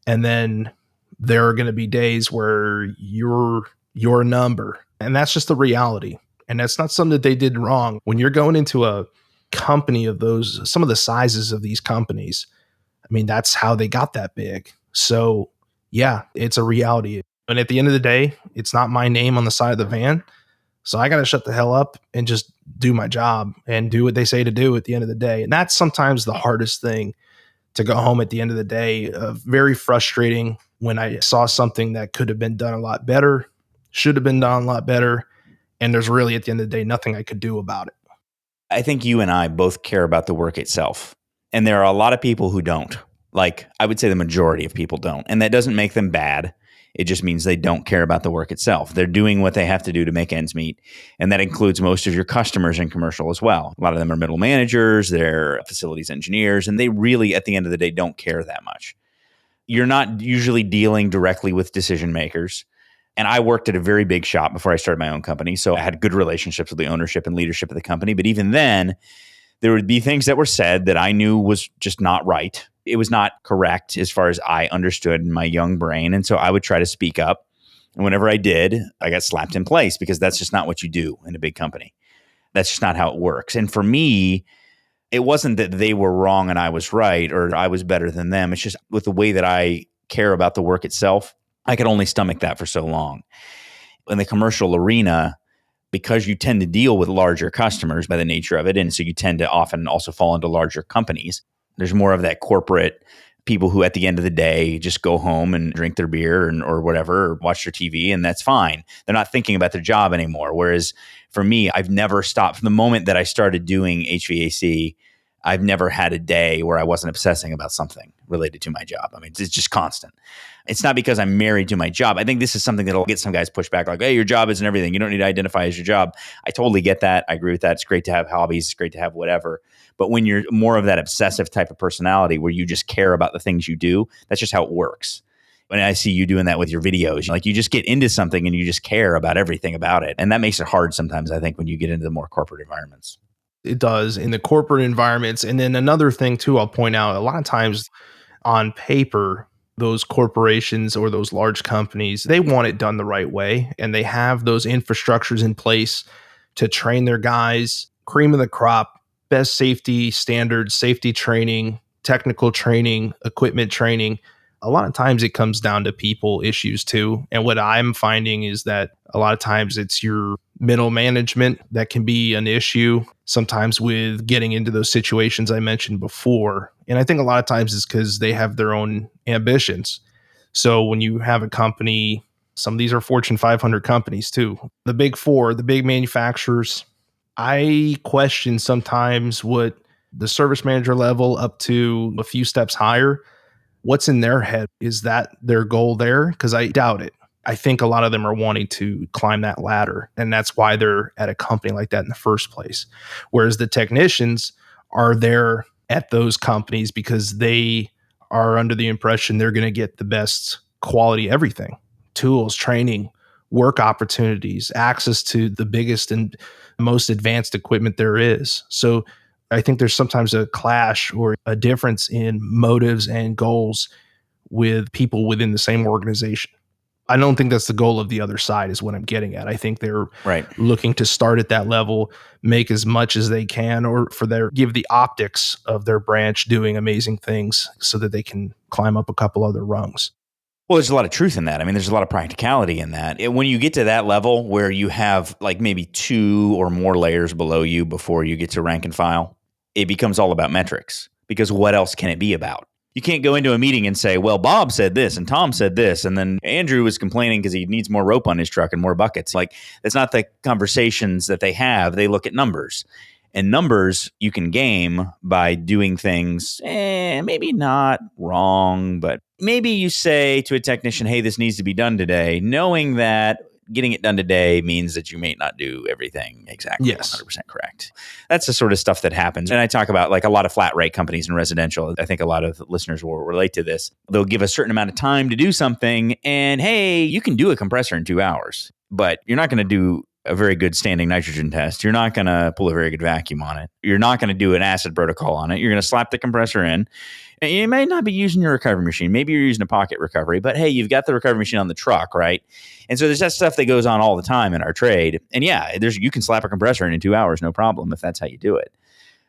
And then there are going to be days where you're your number. And that's just the reality. And that's not something that they did wrong. When you're going into a company of those, some of the sizes of these companies, I mean, that's how they got that big. So yeah, it's a reality. And at the end of the day, it's not my name on the side of the van. So I got to shut the hell up and just do my job and do what they say to do at the end of the day. And that's sometimes the hardest thing, to go home at the end of the day. Very frustrating when I saw something that could have been done a lot better, should have been done a lot better. And there's really, at the end of the day, nothing I could do about it. I think you and I both care about the work itself. And there are a lot of people who don't. Like, I would say the majority of people don't. And that doesn't make them bad. It just means they don't care about the work itself. They're doing what they have to do to make ends meet. And that includes most of your customers in commercial as well. A lot of them are middle managers, they're facilities engineers, and they really, at the end of the day, don't care that much. You're not usually dealing directly with decision makers. And I worked at a very big shop before I started my own company. So I had good relationships with the ownership and leadership of the company. But even then, there would be things that were said that I knew was just not right. It was not correct as far as I understood in my young brain. And so I would try to speak up. And whenever I did, I got slapped in place because that's just not what you do in a big company. That's just not how it works. And for me, it wasn't that they were wrong and I was right or I was better than them. It's just with the way that I care about the work itself, I could only stomach that for so long. In the commercial arena, because you tend to deal with larger customers by the nature of it, and so you tend to often also fall into larger companies, there's more of that corporate people who at the end of the day just go home and drink their beer or whatever, or watch their TV, and that's fine. They're not thinking about their job anymore. Whereas for me, I've never stopped. From the moment that I started doing HVAC, I've never had a day where I wasn't obsessing about something related to my job. I mean, it's just constant. It's not because I'm married to my job. I think this is something that'll get some guys pushed back, like, hey, your job isn't everything. You don't need to identify as your job. I totally get that. I agree with that. It's great to have hobbies. It's great to have whatever. But when you're more of that obsessive type of personality where you just care about the things you do, that's just how it works. When I see you doing that with your videos, like you just get into something and you just care about everything about it. And that makes it hard sometimes, I think, when you get into the more corporate environments. It does in the corporate environments. And then another thing too, I'll point out, a lot of times on paper, those corporations or those large companies, they want it done the right way. And they have those infrastructures in place to train their guys, cream of the crop, best safety standards, safety training, technical training, equipment training, a lot of times it comes down to people issues too. And what I'm finding is that a lot of times it's your middle management that can be an issue, sometimes with getting into those situations I mentioned before. And I think a lot of times it's because they have their own ambitions. So when you have a company, some of these are Fortune 500 companies too, the big four, the big manufacturers, I question sometimes what the service manager level up to a few steps higher, what's in their head? Is that their goal there? Because I doubt it. I think a lot of them are wanting to climb that ladder, and that's why they're at a company like that in the first place. Whereas the technicians are there at those companies because they are under the impression they're going to get the best quality everything, tools, training, work opportunities, access to the biggest and most advanced equipment there is. So I think there's sometimes a clash or a difference in motives and goals with people within the same organization. I don't think that's the goal of the other side is what I'm getting at. I think they're Right. looking to start at that level, make as much as they can, or for their give the optics of their branch doing amazing things so that they can climb up a couple other rungs. Well, there's a lot of truth in that. I mean, there's a lot of practicality in that. When you get to that level where you have like maybe 2 or more layers below you before you get to rank and file, it becomes all about metrics, because what else can it be about? You can't go into a meeting and say, well, Bob said this and Tom said this, and then Andrew was complaining because he needs more rope on his truck and more buckets. Like, that's not the conversations that they have. They look at numbers. And numbers you can game by doing things, maybe not wrong, but maybe you say to a technician, hey, this needs to be done today, knowing that getting it done today means that you may not do everything exactly 100% correct. That's the sort of stuff that happens. And I talk about like a lot of flat rate companies in residential. I think a lot of listeners will relate to this. They'll give a certain amount of time to do something, and hey, you can do a compressor in 2 hours, but you're not going to do a very good standing nitrogen test. You're not going to pull a very good vacuum on it. You're not going to do an acid protocol on it. You're going to slap the compressor in. And you may not be using your recovery machine. Maybe you're using a pocket recovery, but hey, you've got the recovery machine on the truck, right? And so there's that stuff that goes on all the time in our trade. And yeah, you can slap a compressor in 2 hours, no problem, if that's how you do it.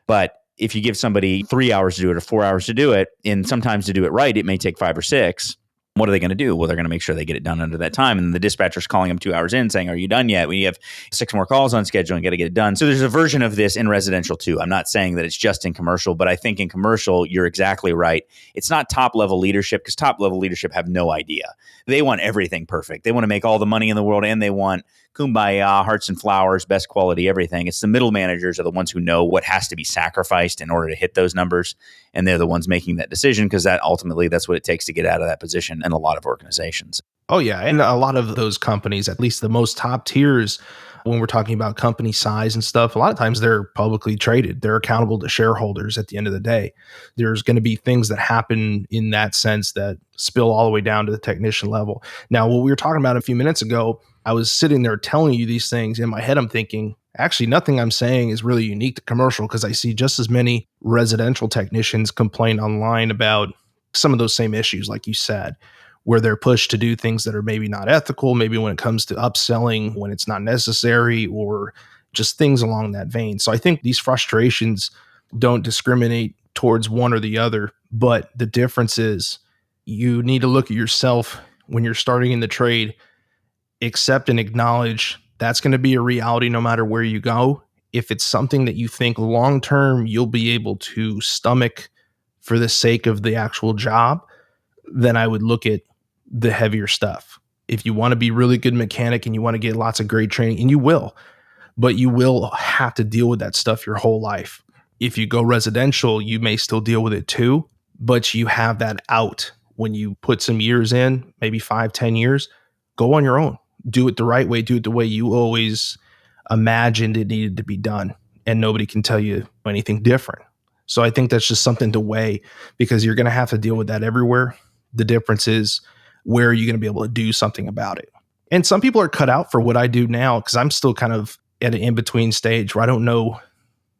But if you give somebody 3 hours to do it or 4 hours to do it, and sometimes to do it right, it may take 5 or 6. What are they going to do? Well, they're going to make sure they get it done under that time. And the dispatcher's calling them 2 hours in saying, are you done yet? We have 6 more calls on schedule and got to get it done. So there's a version of this in residential too. I'm not saying that it's just in commercial, but I think in commercial, you're exactly right. It's not top level leadership, because top level leadership have no idea. They want everything perfect. They want to make all the money in the world, and they want kumbaya, hearts and flowers, best quality, everything. It's the middle managers are the ones who know what has to be sacrificed in order to hit those numbers. And they're the ones making that decision, because that ultimately that's what it takes to get out of that position in a lot of organizations. Oh, yeah. And a lot of those companies, at least the most top tiers, when we're talking about company size and stuff, a lot of times they're publicly traded. They're accountable to shareholders at the end of the day. There's going to be things that happen in that sense that spill all the way down to the technician level. Now, what we were talking about a few minutes ago, I was sitting there telling you these things. In my head, I'm thinking, actually, nothing I'm saying is really unique to commercial, because I see just as many residential technicians complain online about some of those same issues, like you said, where they're pushed to do things that are maybe not ethical, maybe when it comes to upselling, when it's not necessary, or just things along that vein. So I think these frustrations don't discriminate towards one or the other, but the difference is you need to look at yourself when you're starting in the trade, accept and acknowledge that's going to be a reality no matter where you go. If it's something that you think long-term you'll be able to stomach for the sake of the actual job, then I would look at the heavier stuff. If you want to be really good mechanic and you want to get lots of great training, and you will, but you will have to deal with that stuff your whole life. If you go residential, you may still deal with it too, but you have that out when you put some years in, maybe 5-10 years, go on your own. Do it the right way. Do it the way you always imagined it needed to be done. And nobody can tell you anything different. So I think that's just something to weigh, because you're going to have to deal with that everywhere. The difference is, where are you going to be able to do something about it? And some people are cut out for what I do now, because I'm still kind of at an in-between stage where I don't know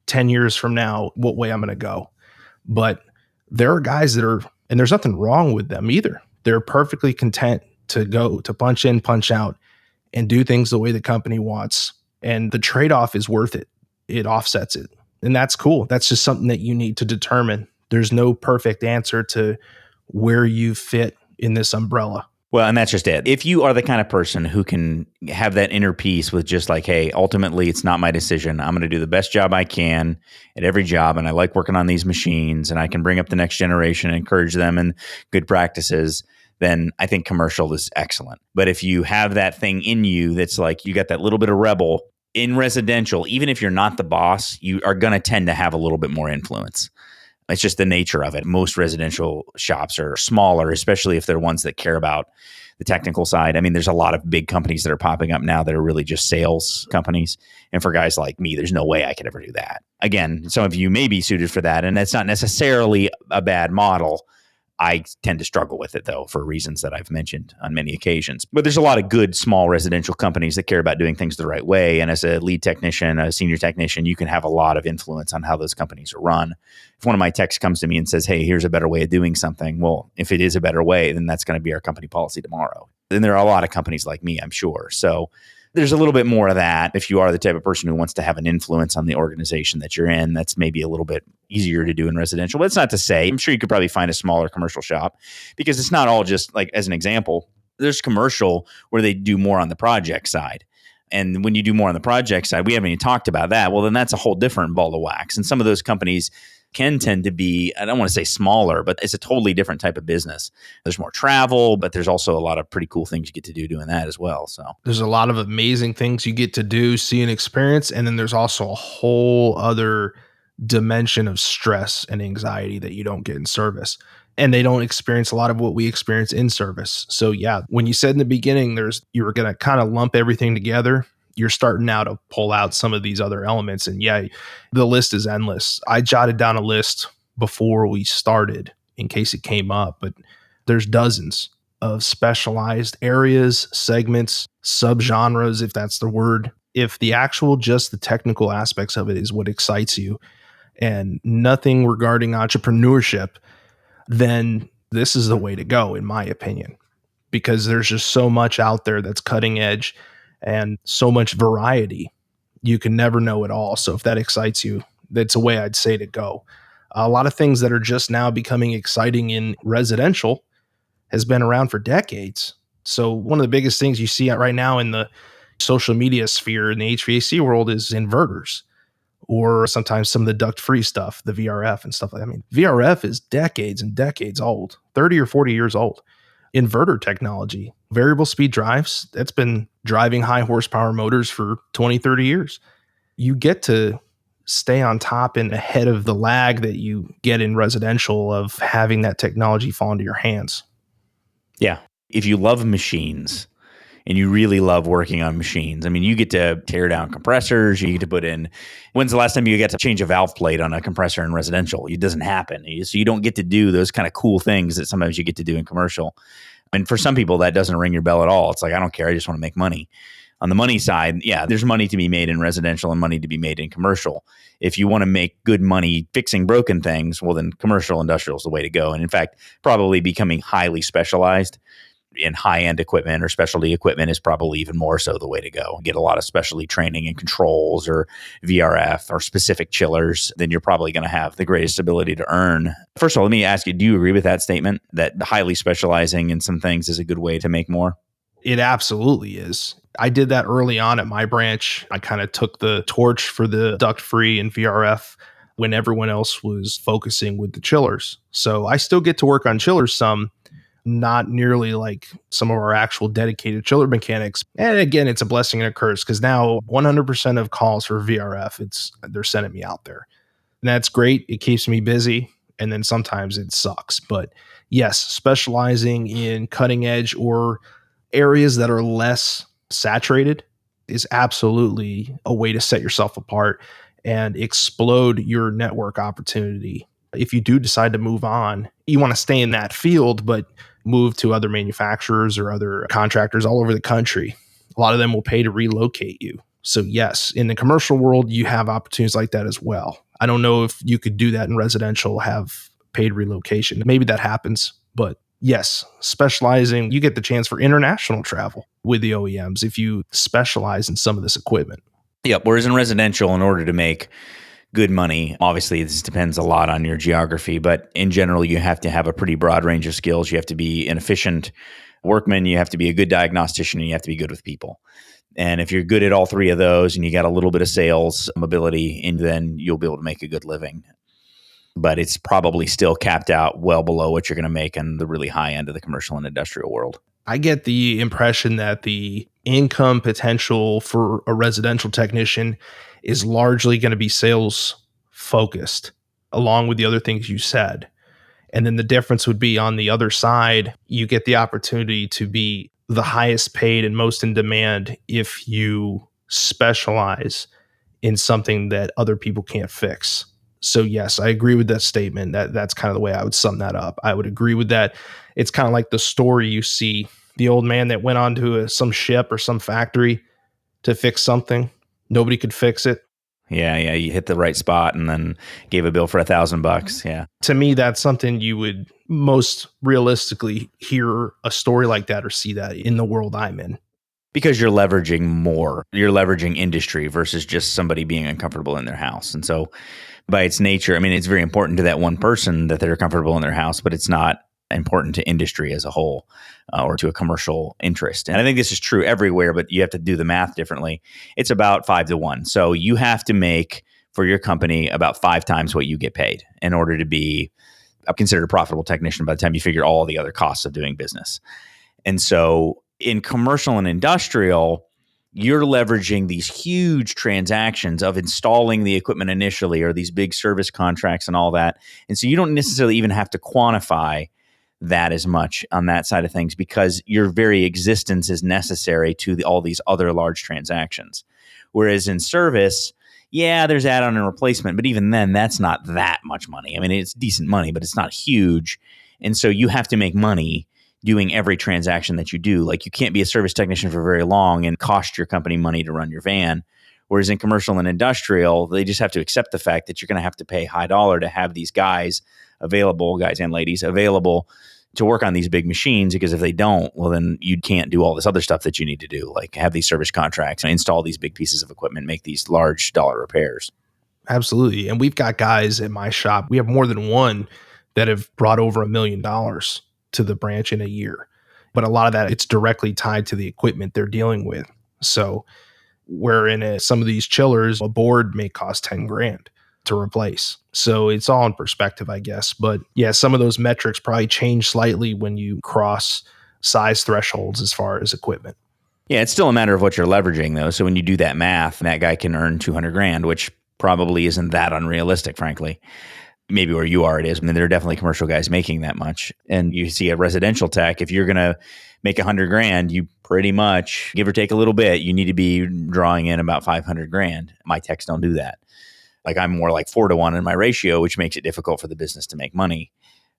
10 years from now what way I'm going to go. But there are guys that are, and there's nothing wrong with them either. They're perfectly content to go to punch in, punch out, and do things the way the company wants. And the trade-off is worth it. It offsets it. And that's cool. That's just something that you need to determine There's no perfect answer to where you fit in this umbrella. Well, and that's just it. If you are the kind of person who can have that inner peace with just like, hey, ultimately, it's not my decision. I'm going to do the best job I can at every job. And I like working on these machines, and I can bring up the next generation and encourage them in good practices, then I think commercial is excellent. But if you have that thing in you that's like, you got that little bit of rebel in residential, even if you're not the boss, you are going to tend to have a little bit more influence. It's just the nature of it. Most residential shops are smaller, especially if they're ones that care about the technical side. I mean, there's a lot of big companies that are popping up now that are really just sales companies. And for guys like me, there's no way I could ever do that. Again, some of you may be suited for that, and that's not necessarily a bad model. I tend to struggle with it, though, for reasons that I've mentioned on many occasions. But there's a lot of good small residential companies that care about doing things the right way. And as a lead technician, a senior technician, you can have a lot of influence on how those companies are run. If one of my techs comes to me and says, hey, here's a better way of doing something, well, if it is a better way, then that's going to be our company policy tomorrow. And there are a lot of companies like me, I'm sure. So there's a little bit more of that. If you are the type of person who wants to have an influence on the organization that you're in, that's maybe a little bit easier to do in residential. But it's not to say, I'm sure you could probably find a smaller commercial shop, because it's not all just like, as an example, there's commercial where they do more on the project side. And when you do more on the project side, we haven't even talked about that. Well, then that's a whole different ball of wax. And some of those companies can tend to be, I don't want to say smaller, but it's a totally different type of business. There's more travel, but there's also a lot of pretty cool things you get to do doing that as well. So there's a lot of amazing things you get to do, see, and experience. And then there's also a whole other dimension of stress and anxiety that you don't get in service. And they don't experience a lot of what we experience in service. So yeah, when you said in the beginning, you were going to kind of lump everything together, you're starting now to pull out some of these other elements. And yeah, the list is endless. I jotted down a list before we started in case it came up, but there's dozens of specialized areas, segments, subgenres, if that's the word. If the actual, just the technical aspects of it is what excites you and nothing regarding entrepreneurship, then this is the way to go, in my opinion, because there's just so much out there that's cutting edge and so much variety. You can never know it all. So if that excites you, that's a way I'd say to go. A lot of things that are just now becoming exciting in residential has been around for decades. So one of the biggest things you see right now in the social media sphere in the HVAC world is inverters, or sometimes some of the duct-free stuff, the VRF and stuff like that. I mean, VRF is decades and decades old, 30 or 40 years old. Inverter technology, variable speed drives, that's been driving high horsepower motors for 20, 30 years. You get to stay on top and ahead of the lag that you get in residential of having that technology fall into your hands. yeah, if you love machines and you really love working on machines, I mean, you get to tear down compressors, you get to put in, when's the last time you get to change a valve plate on a compressor in residential? It doesn't happen. So you don't get to do those kind of cool things that sometimes you get to do in commercial. And for some people, that doesn't ring your bell at all. It's like, I don't care. I just want to make money. On the money side, yeah, there's money to be made in residential and money to be made in commercial. If you want to make good money fixing broken things, well, then commercial industrial is the way to go. And in fact, probably becoming highly specialized in high-end equipment or specialty equipment is probably even more so the way to go. Get a lot of specialty training in controls or VRF or specific chillers, then you're probably going to have the greatest ability to earn. First of all, let me ask you, do you agree with that statement that highly specializing in some things is a good way to make more? It absolutely is. I did that early on at my branch. I kind of took the torch for the duct-free and VRF when everyone else was focusing with the chillers. So I still get to work on chillers some, not nearly like some of our actual dedicated chiller mechanics. And again, it's a blessing and a curse because now 100% of calls for VRF, they're sending me out there. And that's great. It keeps me busy. And then sometimes it sucks. But yes, specializing in cutting edge or areas that are less saturated is absolutely a way to set yourself apart and explode your network opportunity. If you do decide to move on, you want to stay in that field, but move to other manufacturers or other contractors all over the country. A lot of them will pay to relocate you. So yes, in the commercial world, you have opportunities like that as well. I don't know if you could do that in residential, have paid relocation. Maybe that happens, but yes, specializing, you get the chance for international travel with the OEMs if you specialize in some of this equipment. Yep. Whereas in residential, in order to make good money. Obviously, this depends a lot on your geography, but in general, you have to have a pretty broad range of skills. You have to be an efficient workman, you have to be a good diagnostician, and you have to be good with people. And if you're good at all three of those and you got a little bit of sales ability, and then you'll be able to make a good living. But it's probably still capped out well below what you're going to make in the really high end of the commercial and industrial world. I get the impression that the income potential for a residential technician is largely going to be sales focused, along with the other things you said. And then the difference would be on the other side, you get the opportunity to be the highest paid and most in demand if you specialize in something that other people can't fix. So yes, I agree with that statement. That's kind of the way I would sum that up. I would agree with that. It's kind of like the story you see, the old man that went onto some ship or some factory to fix something. Nobody could fix it. Yeah, you hit the right spot and then gave a bill for $1,000. Yeah. To me, that's something you would most realistically hear a story like that or see that in the world I'm in. Because you're leveraging more. You're leveraging industry versus just somebody being uncomfortable in their house. And so by its nature, I mean, it's very important to that one person that they're comfortable in their house, but it's not important to industry as a whole or to a commercial interest. And I think this is true everywhere, but you have to do the math differently. It's about 5-1. So you have to make for your company about 5 times what you get paid in order to be considered a profitable technician by the time you figure all the other costs of doing business. And so in commercial and industrial, you're leveraging these huge transactions of installing the equipment initially or these big service contracts and all that. And so you don't necessarily even have to quantify that as much on that side of things because your very existence is necessary to all these other large transactions. Whereas in service, yeah, there's add-on and replacement, but even then, that's not that much money. I mean, it's decent money, but it's not huge. And so you have to make money doing every transaction that you do. Like you can't be a service technician for very long and cost your company money to run your van. Whereas in commercial and industrial, they just have to accept the fact that you're going to have to pay high dollar to have these guys available, guys and ladies available to work on these big machines, because if they don't, well, then you can't do all this other stuff that you need to do, like have these service contracts and install these big pieces of equipment, make these large dollar repairs. Absolutely. And we've got guys at my shop. We have more than one that have brought over $1 million to the branch in a year. But a lot of that, it's directly tied to the equipment they're dealing with. So where in some of these chillers, a board may cost 10 grand to replace. So it's all in perspective, I guess. But yeah, some of those metrics probably change slightly when you cross size thresholds as far as equipment. Yeah, it's still a matter of what you're leveraging, though. So when you do that math, that guy can earn 200 grand, which probably isn't that unrealistic, frankly. Maybe where you are, it is. I mean, there are definitely commercial guys making that much. And you see a residential tech, if you're going to make 100 grand, you pretty much, give or take a little bit, you need to be drawing in about 500 grand. My techs don't do that. Like I'm more like 4-1 in my ratio, which makes it difficult for the business to make money.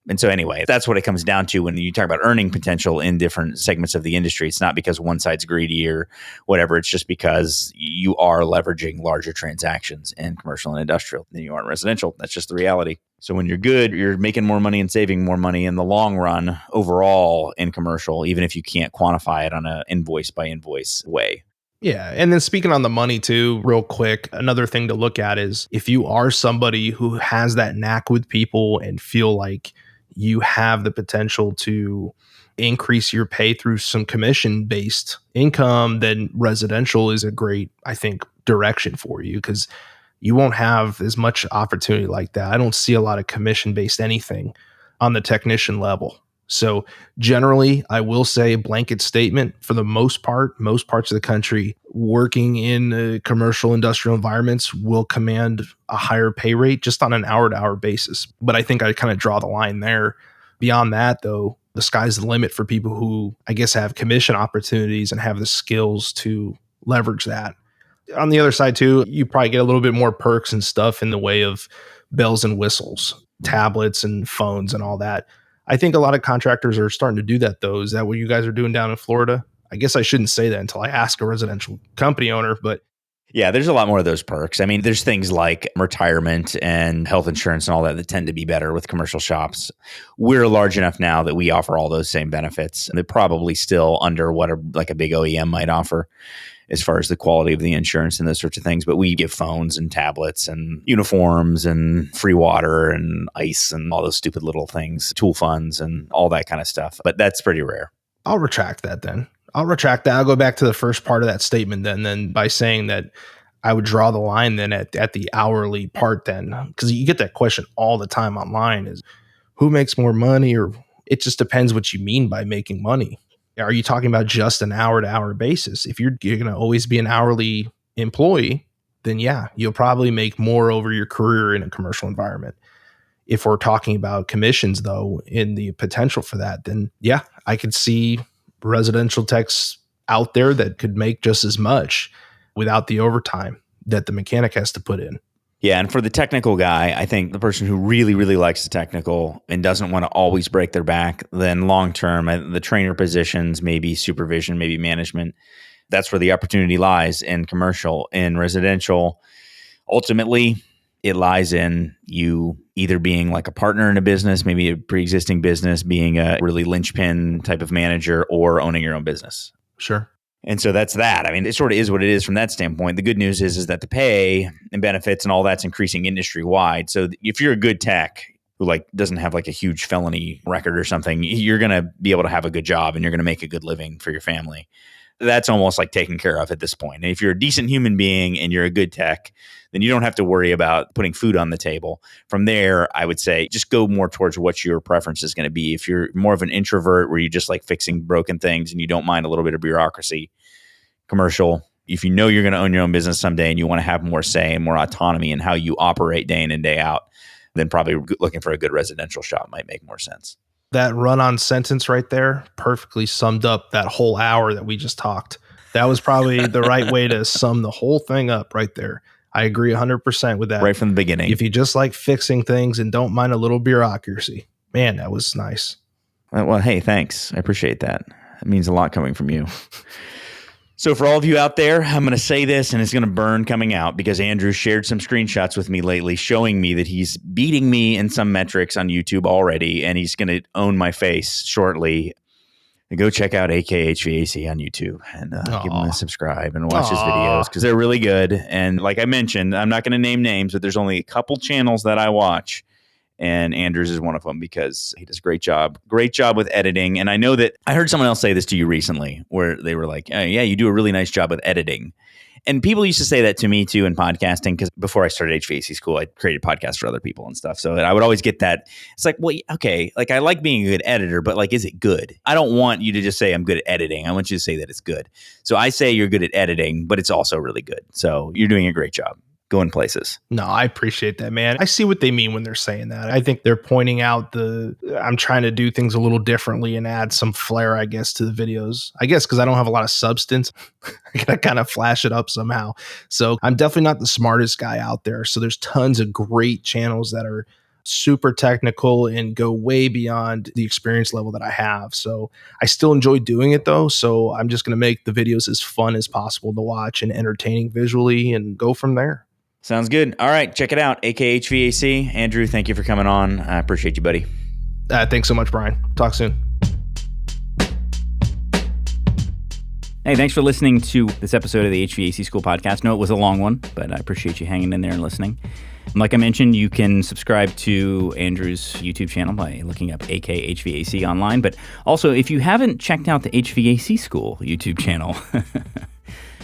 And so anyway, that's what it comes down to when you talk about earning potential in different segments of the industry. It's not because one side's greedy or whatever. It's just because you are leveraging larger transactions in commercial and industrial than you are in residential. That's just the reality. So when you're good, you're making more money and saving more money in the long run overall in commercial, even if you can't quantify it on an invoice by invoice way. Yeah. And then speaking on the money too, real quick, another thing to look at is if you are somebody who has that knack with people and feel like you have the potential to increase your pay through some commission-based income, then residential is a great, I think, direction for you because you won't have as much opportunity like that. I don't see a lot of commission-based anything on the technician level. So generally, I will say blanket statement for the most part, most parts of the country working in commercial industrial environments will command a higher pay rate just on an hour-to-hour basis. But I think I kind of draw the line there. Beyond that, though, the sky's the limit for people who, I guess, have commission opportunities and have the skills to leverage that. On the other side, too, you probably get a little bit more perks and stuff in the way of bells and whistles, tablets and phones and all that. I think a lot of contractors are starting to do that, though. Is that what you guys are doing down in Florida? I guess I shouldn't say that until I ask a residential company owner, but Yeah, there's a lot more of those perks. I mean, there's things like retirement and health insurance and all that tend to be better with commercial shops. We're large enough now that we offer all those same benefits. They're probably still under what a big OEM might offer as far as the quality of the insurance and those sorts of things. But we give phones and tablets and uniforms and free water and ice and all those stupid little things, tool funds and all that kind of stuff. But that's pretty rare. I'll retract that then. I'll go back to the first part of that statement then by saying that I would draw the line then at the hourly part then, because you get that question all the time online is who makes more money, or it just depends what you mean by making money. Are you talking about just an hour to hour basis? If you're going to always be an hourly employee, then yeah, you'll probably make more over your career in a commercial environment. If we're talking about commissions though, in the potential for that, then yeah, I could see residential techs out there that could make just as much without the overtime that the mechanic has to put in. Yeah, and for the technical guy, I think the person who really, really likes the technical and doesn't want to always break their back, then long-term, the trainer positions, maybe supervision, maybe management, that's where the opportunity lies in commercial. In residential, ultimately, it lies in you either being like a partner in a business, maybe a pre-existing business, being a really linchpin type of manager, or owning your own business. Sure. And so that's that. I mean, it sort of is what it is from that standpoint. The good news is that the pay and benefits and all that's increasing industry wide. So if you're a good tech who doesn't have a huge felony record or something, you're going to be able to have a good job and you're going to make a good living for your family. That's almost taken care of at this point. And if you're a decent human being and you're a good tech, then you don't have to worry about putting food on the table. From there, I would say just go more towards what your preference is going to be. If you're more of an introvert where you just like fixing broken things and you don't mind a little bit of bureaucracy, commercial. If you know you're going to own your own business someday and you want to have more say and more autonomy in how you operate day in and day out, then probably looking for a good residential shop might make more sense. That run-on sentence right there perfectly summed up that whole hour that we just talked. That was probably the right way to sum the whole thing up right there. I agree 100% with that. Right from the beginning. If you just like fixing things and don't mind a little bureaucracy, man, that was nice. Well, hey, thanks. I appreciate that. It means a lot coming from you. So for all of you out there, I'm going to say this and it's going to burn coming out because Andrew shared some screenshots with me lately showing me that he's beating me in some metrics on YouTube already, and he's going to own my face shortly. Go check out AK HVAC on YouTube and give him a subscribe and watch his videos because they're really good. And like I mentioned, I'm not going to name names, but there's only a couple channels that I watch. And Andrews is one of them because he does a great job with editing. And I know that I heard someone else say this to you recently where they were like, oh, yeah, you do a really nice job with editing. And people used to say that to me too in podcasting because before I started HVAC school, I created podcasts for other people and stuff. So I would always get that. It's like, well, okay, I like being a good editor, but is it good? I don't want you to just say I'm good at editing. I want you to say that it's good. So I say you're good at editing, but it's also really good. So you're doing a great job. Going places. No, I appreciate that, man. I see what they mean when they're saying that. I think they're pointing out I'm trying to do things a little differently and add some flair, I guess, to the videos. I guess because I don't have a lot of substance, I gotta kind of flash it up somehow. So I'm definitely not the smartest guy out there. So there's tons of great channels that are super technical and go way beyond the experience level that I have. So I still enjoy doing it though. So I'm just going to make the videos as fun as possible to watch and entertaining visually and go from there. Sounds good. All right. Check it out. AK HVAC. Andrew, thank you for coming on. I appreciate you, buddy. Thanks so much, Brian. Talk soon. Hey, thanks for listening to this episode of the HVAC School Podcast. No, it was a long one, but I appreciate you hanging in there and listening. Like I mentioned, you can subscribe to Andrew's YouTube channel by looking up AK HVAC online. But also, if you haven't checked out the HVAC School YouTube channel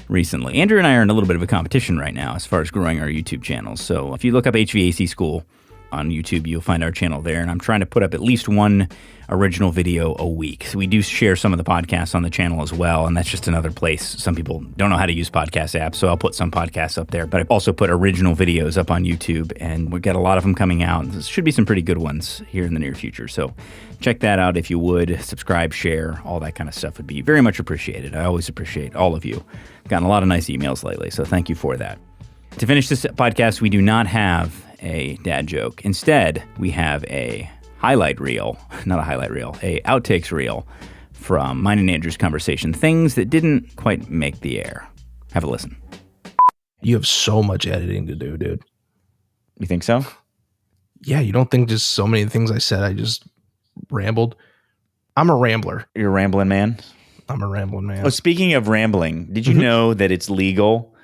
recently, Andrew and I are in a little bit of a competition right now as far as growing our YouTube channels. So if you look up HVAC School on YouTube, you'll find our channel there. And I'm trying to put up at least one original video a week. So we do share some of the podcasts on the channel as well. And that's just another place. Some people don't know how to use podcast apps, so I'll put some podcasts up there. But I also put original videos up on YouTube, and we've got a lot of them coming out. There should be some pretty good ones here in the near future. So check that out if you would. Subscribe, share, all that kind of stuff would be very much appreciated. I always appreciate all of you. I've gotten a lot of nice emails lately, so thank you for that. To finish this podcast, we do not have a dad joke. Instead, we have a highlight reel, not a highlight reel, a outtakes reel from mine and Andrew's conversation, things that didn't quite make the air. Have a listen. You have so much editing to do, dude. You think so? Yeah, you don't think just so many things I said, I just rambled? I'm a rambler. You're a rambling man. I'm a rambling man. Oh, speaking of rambling, did you know that it's legal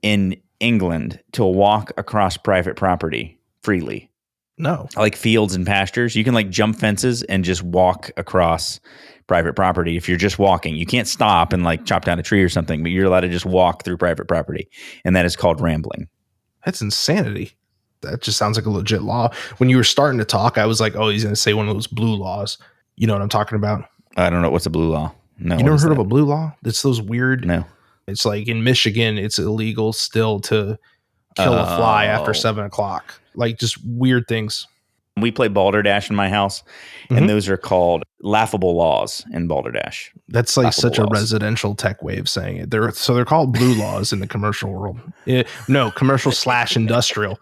in England to walk across private property freely? No. Like fields and pastures. You can like jump fences and just walk across private property if you're just walking. You can't stop and like chop down a tree or something, but you're allowed to just walk through private property. And that is called rambling. That's insanity. That just sounds like a legit law. When you were starting to talk, I was like, oh, he's going to say one of those blue laws. You know what I'm talking about? I don't know. What's a blue law? No. You never heard of a blue law? It's those weird. No. It's like in Michigan, it's illegal still to kill a fly after 7:00. Like just weird things. We play balderdash in my house, and those are called laughable laws in balderdash. That's like Laughable such a laws. residential tech way of saying it. They're called blue laws in the commercial world. No, commercial / industrial.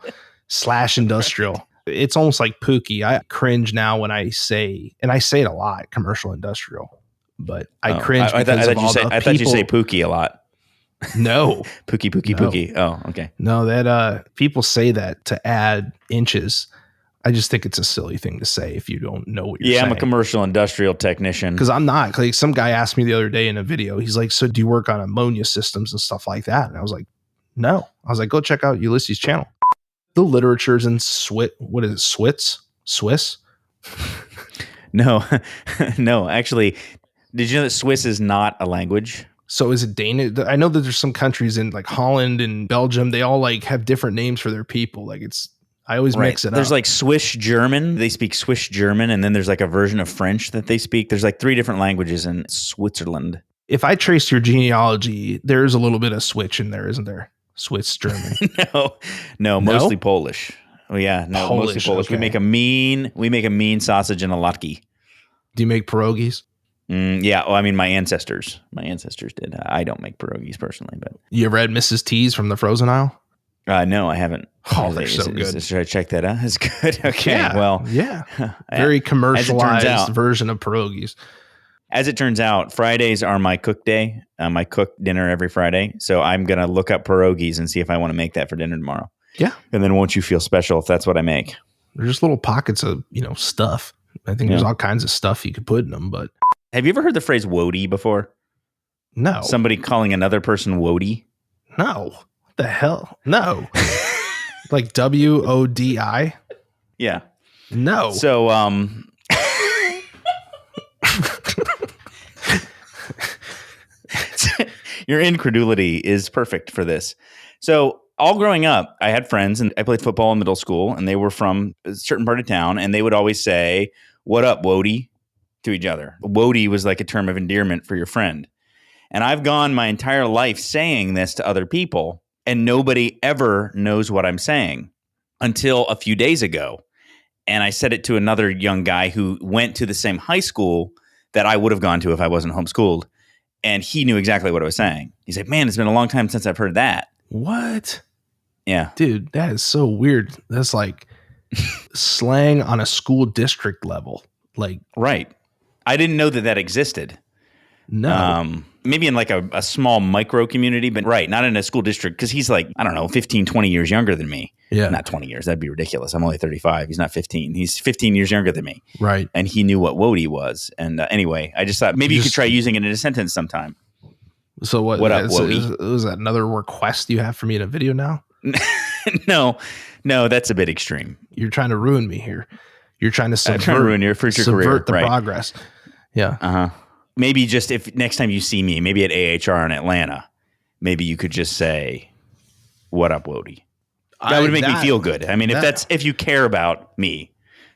It's almost like Pookie. I cringe now when I say, and I say it a lot, commercial industrial, but I cringe because of all the people. I thought you say Pookie a lot. No. Pookie. Oh, okay. No, that people say that to add inches. I just think it's a silly thing to say if you don't know what you're saying. Yeah, I'm a commercial industrial technician. Because I'm not. Like some guy asked me the other day in a video, he's like, so do you work on ammonia systems and stuff like that? And I was like, no. I was like, go check out Ulysses' channel. The literature's in what is it? Swiss? No, no, actually, did you know that Swiss is not a language? So is it Danish? I know that there's some countries in like Holland and Belgium, they all like have different names for their people. Like I always mix it up. There's like Swiss German. They speak Swiss German, and then there's like a version of French that they speak. There's like 3 different languages in Switzerland. If I trace your genealogy, there's a little bit of switch in there, isn't there? Swiss German. No, mostly Polish. Oh yeah, no, mostly Polish. Okay. We make a mean sausage and a latke. Do you make pierogies? Yeah. Well, I mean, my ancestors did. I don't make pierogies personally, but You ever had Mrs. T's from the frozen aisle? no, I haven't. Oh, they're so good. Should I check that out? It's good. Okay. Yeah, Well, yeah. Very commercialized version of pierogies. As it turns out, Fridays are my cook day. I cook dinner every Friday. So I'm going to look up pierogies and see if I want to make that for dinner tomorrow. Yeah. And then won't you feel special if that's what I make? They're just little pockets of, stuff. I think there's all kinds of stuff you could put in them, but. Have you ever heard the phrase woady before? No. Somebody calling another person woady? No. What the hell? No. Like WODI? Yeah. No. So, your incredulity is perfect for this. So all growing up, I had friends and I played football in middle school and they were from a certain part of town and they would always say, "What up, Wody?" to each other. Wody was like a term of endearment for your friend. And I've gone my entire life saying this to other people and nobody ever knows what I'm saying until a few days ago. And I said it to another young guy who went to the same high school that I would have gone to if I wasn't homeschooled. And he knew exactly what I was saying. He's like, "Man, it's been a long time since I've heard that." What? Yeah. Dude, that is so weird. That's like slang on a school district level. Like, Right. I didn't know that existed. no. Maybe in like a small micro community, but not in a school district. Because he's like, I don't know, 15, 20 years younger than me. Yeah. Not 20 years. That'd be ridiculous. I'm only 35. He's not 15. He's 15 years younger than me. Right. And he knew what Wody was. And anyway, I just thought maybe you could try using it in a sentence sometime. So what? What up, Wody? Is that another request you have for me in a video now? No, that's a bit extreme. You're trying to ruin me here. You're trying to I'm trying to ruin your future career. Subvert the right. progress. Yeah. Uh-huh. Maybe just if next time you see me, maybe at AHR in Atlanta, maybe you could just say, "What up, Wody?" That would make me feel good. I mean, if you care about me,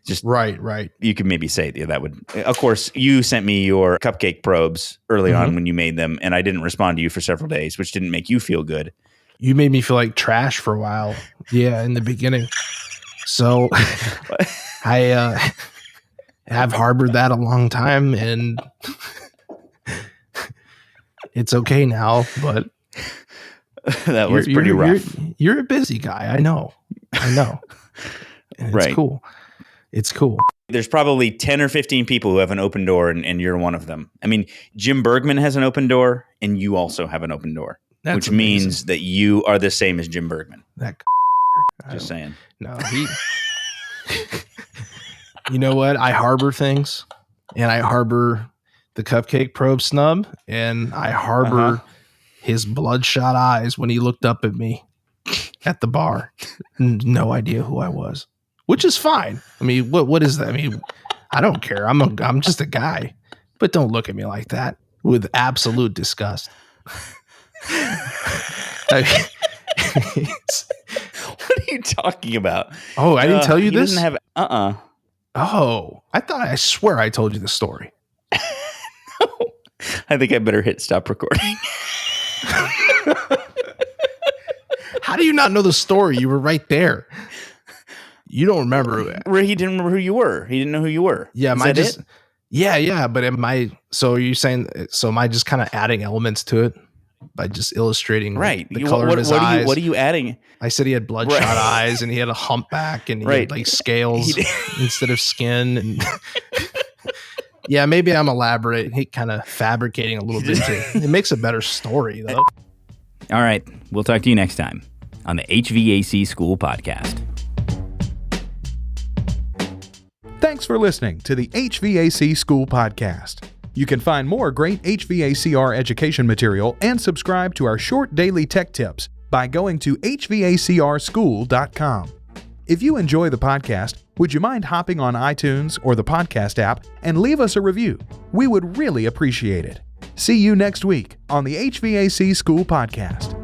just right. You could maybe say that would. Of course, you sent me your cupcake probes early on when you made them, and I didn't respond to you for several days, which didn't make you feel good. You made me feel like trash for a while. Yeah, in the beginning. So I have harbored that a long time, and it's okay now, but that was pretty rough. You're a busy guy. I know. And Right. It's cool. It's cool. There's probably 10 or 15 people who have an open door, and you're one of them. I mean, Jim Bergman has an open door, and you also have an open door. which means that you are the same as Jim Bergman. That Just saying. No, he. You know what? I harbor things, and I harbor the cupcake probe snub, and I harbor his bloodshot eyes when he looked up at me at the bar. No idea who I was, which is fine. I mean, what is that? I mean, I don't care. I'm just a guy, but don't look at me like that with absolute disgust. What are you talking about? Oh, I didn't tell you this? Doesn't have Oh, I swear I told you the story. No. I think I better hit stop recording. How do you not know the story? You were right there. You don't remember. He didn't remember who you were. He didn't know who you were. Yeah, it? Yeah. But so are you saying, so am I just kind of adding elements to it by just illustrating the color of his eyes? What are you adding? I said he had bloodshot eyes and he had a humpback and he had like scales instead of skin. And yeah, maybe I'm kind of fabricating a little bit too. It makes a better story though. All right. We'll talk to you next time on the HVAC School Podcast. Thanks for listening to the HVAC School Podcast. You can find more great HVACR education material and subscribe to our short daily tech tips by going to HVACRschool.com. If you enjoy the podcast, would you mind hopping on iTunes or the podcast app and leave us a review? We would really appreciate it. See you next week on the HVAC School Podcast.